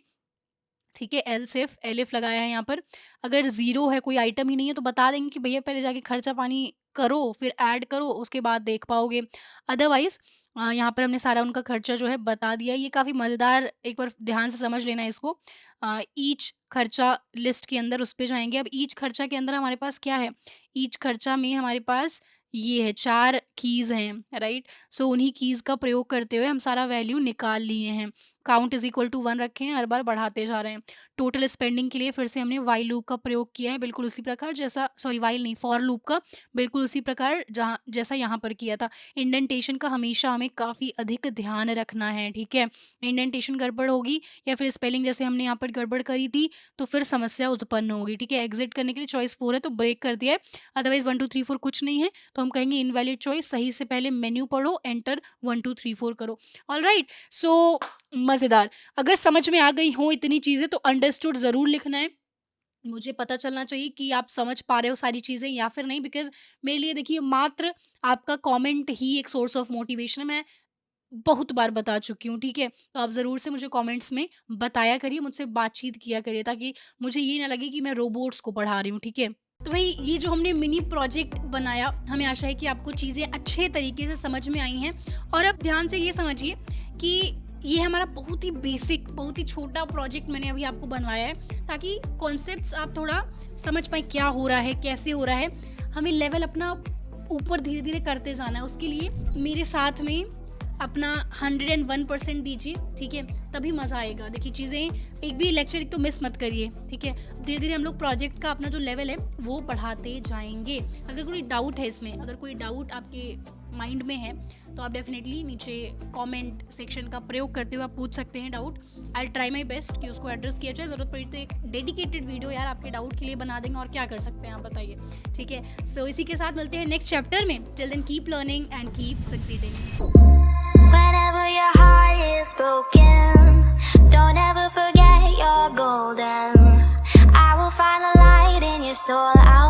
ठीक है? एल्स इफ एलिफ लगाया है यहाँ पर। अगर ज़ीरो है, कोई आइटम ही नहीं है, तो बता देंगे कि भैया पहले जाके खर्चा पानी करो, फिर ऐड करो, उसके बाद देख पाओगे। अदरवाइज़ यहाँ पर हमने सारा उनका खर्चा जो है बता दिया है। ये काफ़ी मज़ेदार, एक बार ध्यान से समझ लेना इसको। ईच खर्चा लिस्ट के अंदर उस पे जाएँगे। अब ईच खर्चा के अंदर हमारे पास क्या है? ईच खर्चा में हमारे पास ये है 4 कीज़ हैं, राइट? सो उन्हीं कीज़ का प्रयोग करते हुए हम सारा वैल्यू निकाल लिए हैं। काउंट इज़ इक्वल टू 1 रखे हैं, हर बार बढ़ाते जा रहे हैं। टोटल स्पेंडिंग के लिए फिर से हमने व्हाइल लूप का प्रयोग किया है, बिल्कुल उसी प्रकार जैसा, सॉरी व्हाइल नहीं, फॉर लूप का, बिल्कुल उसी प्रकार जहाँ जैसा यहाँ पर किया था। इंडेंटेशन का हमेशा हमें काफ़ी अधिक ध्यान रखना है, ठीक है? इंडेंटेशन गड़बड़ होगी या फिर स्पेलिंग जैसे हमने यहाँ पर गड़बड़ करी थी, तो फिर समस्या उत्पन्न होगी, ठीक है? एग्ज़िट करने के लिए चॉइस 4 है तो ब्रेक कर दिया है, अदरवाइज़ 1 2 3 4 कुछ नहीं है, तो हम कहेंगे इनवैलिड चॉइस, सही से पहले मेन्यू पढ़ो, एंटर 1 2 3 4 करो। ऑलराइट, सो मज़ेदार। अगर समझ में आ गई हों इतनी चीज़ें तो अंडरस्टूड ज़रूर लिखना है। मुझे पता चलना चाहिए कि आप समझ पा रहे हो सारी चीज़ें या फिर नहीं, बिकॉज़ मेरे लिए देखिए मात्र आपका कमेंट ही एक सोर्स ऑफ मोटिवेशन है। मैं बहुत बार बता चुकी हूँ, ठीक है? तो आप ज़रूर से मुझे कमेंट्स में बताया करिए, मुझसे बातचीत किया करिए, ताकि मुझे ये ना लगे कि मैं रोबोट्स को पढ़ा रही हूँ, ठीक है? तो भई ये जो हमने मिनी प्रोजेक्ट बनाया, हमें आशा है कि आपको चीज़ें अच्छे तरीके से समझ में आई हैं। और अब ध्यान से ये समझिए कि ये हमारा बहुत ही बेसिक, बहुत ही छोटा प्रोजेक्ट मैंने अभी आपको बनवाया है, ताकि कॉन्सेप्ट्स आप थोड़ा समझ पाएँ क्या हो रहा है, कैसे हो रहा है। हमें लेवल अपना ऊपर धीरे-धीरे करते जाना है, उसके लिए मेरे साथ में अपना 101% दीजिए, ठीक है? तभी मज़ा आएगा। देखिए चीज़ें, एक भी लेक्चर एक तो मिस मत करिए, ठीक है? धीरे-धीरे हम लोग प्रोजेक्ट का अपना जो लेवल है वो बढ़ाते जाएँगे। अगर कोई डाउट है इसमें, अगर कोई डाउट आपके माइंड में है, तो आप डेफ़िनेटली नीचे कमेंट सेक्शन का प्रयोग करते हुए आप पूछ सकते हैं doubt. I will try my best कि उसको एड्रेस किया जाए। ज़रूरत पड़ी तो एक डेडिकेटेड वीडियो यार आपके डाउट के लिए बना देंगे, और क्या कर सकते हैं आप बताइए, ठीक है? सो इसी के साथ मिलते हैं नेक्स्ट चैप्टर में। Till then keep learning and keep succeeding. find the light in your soul. I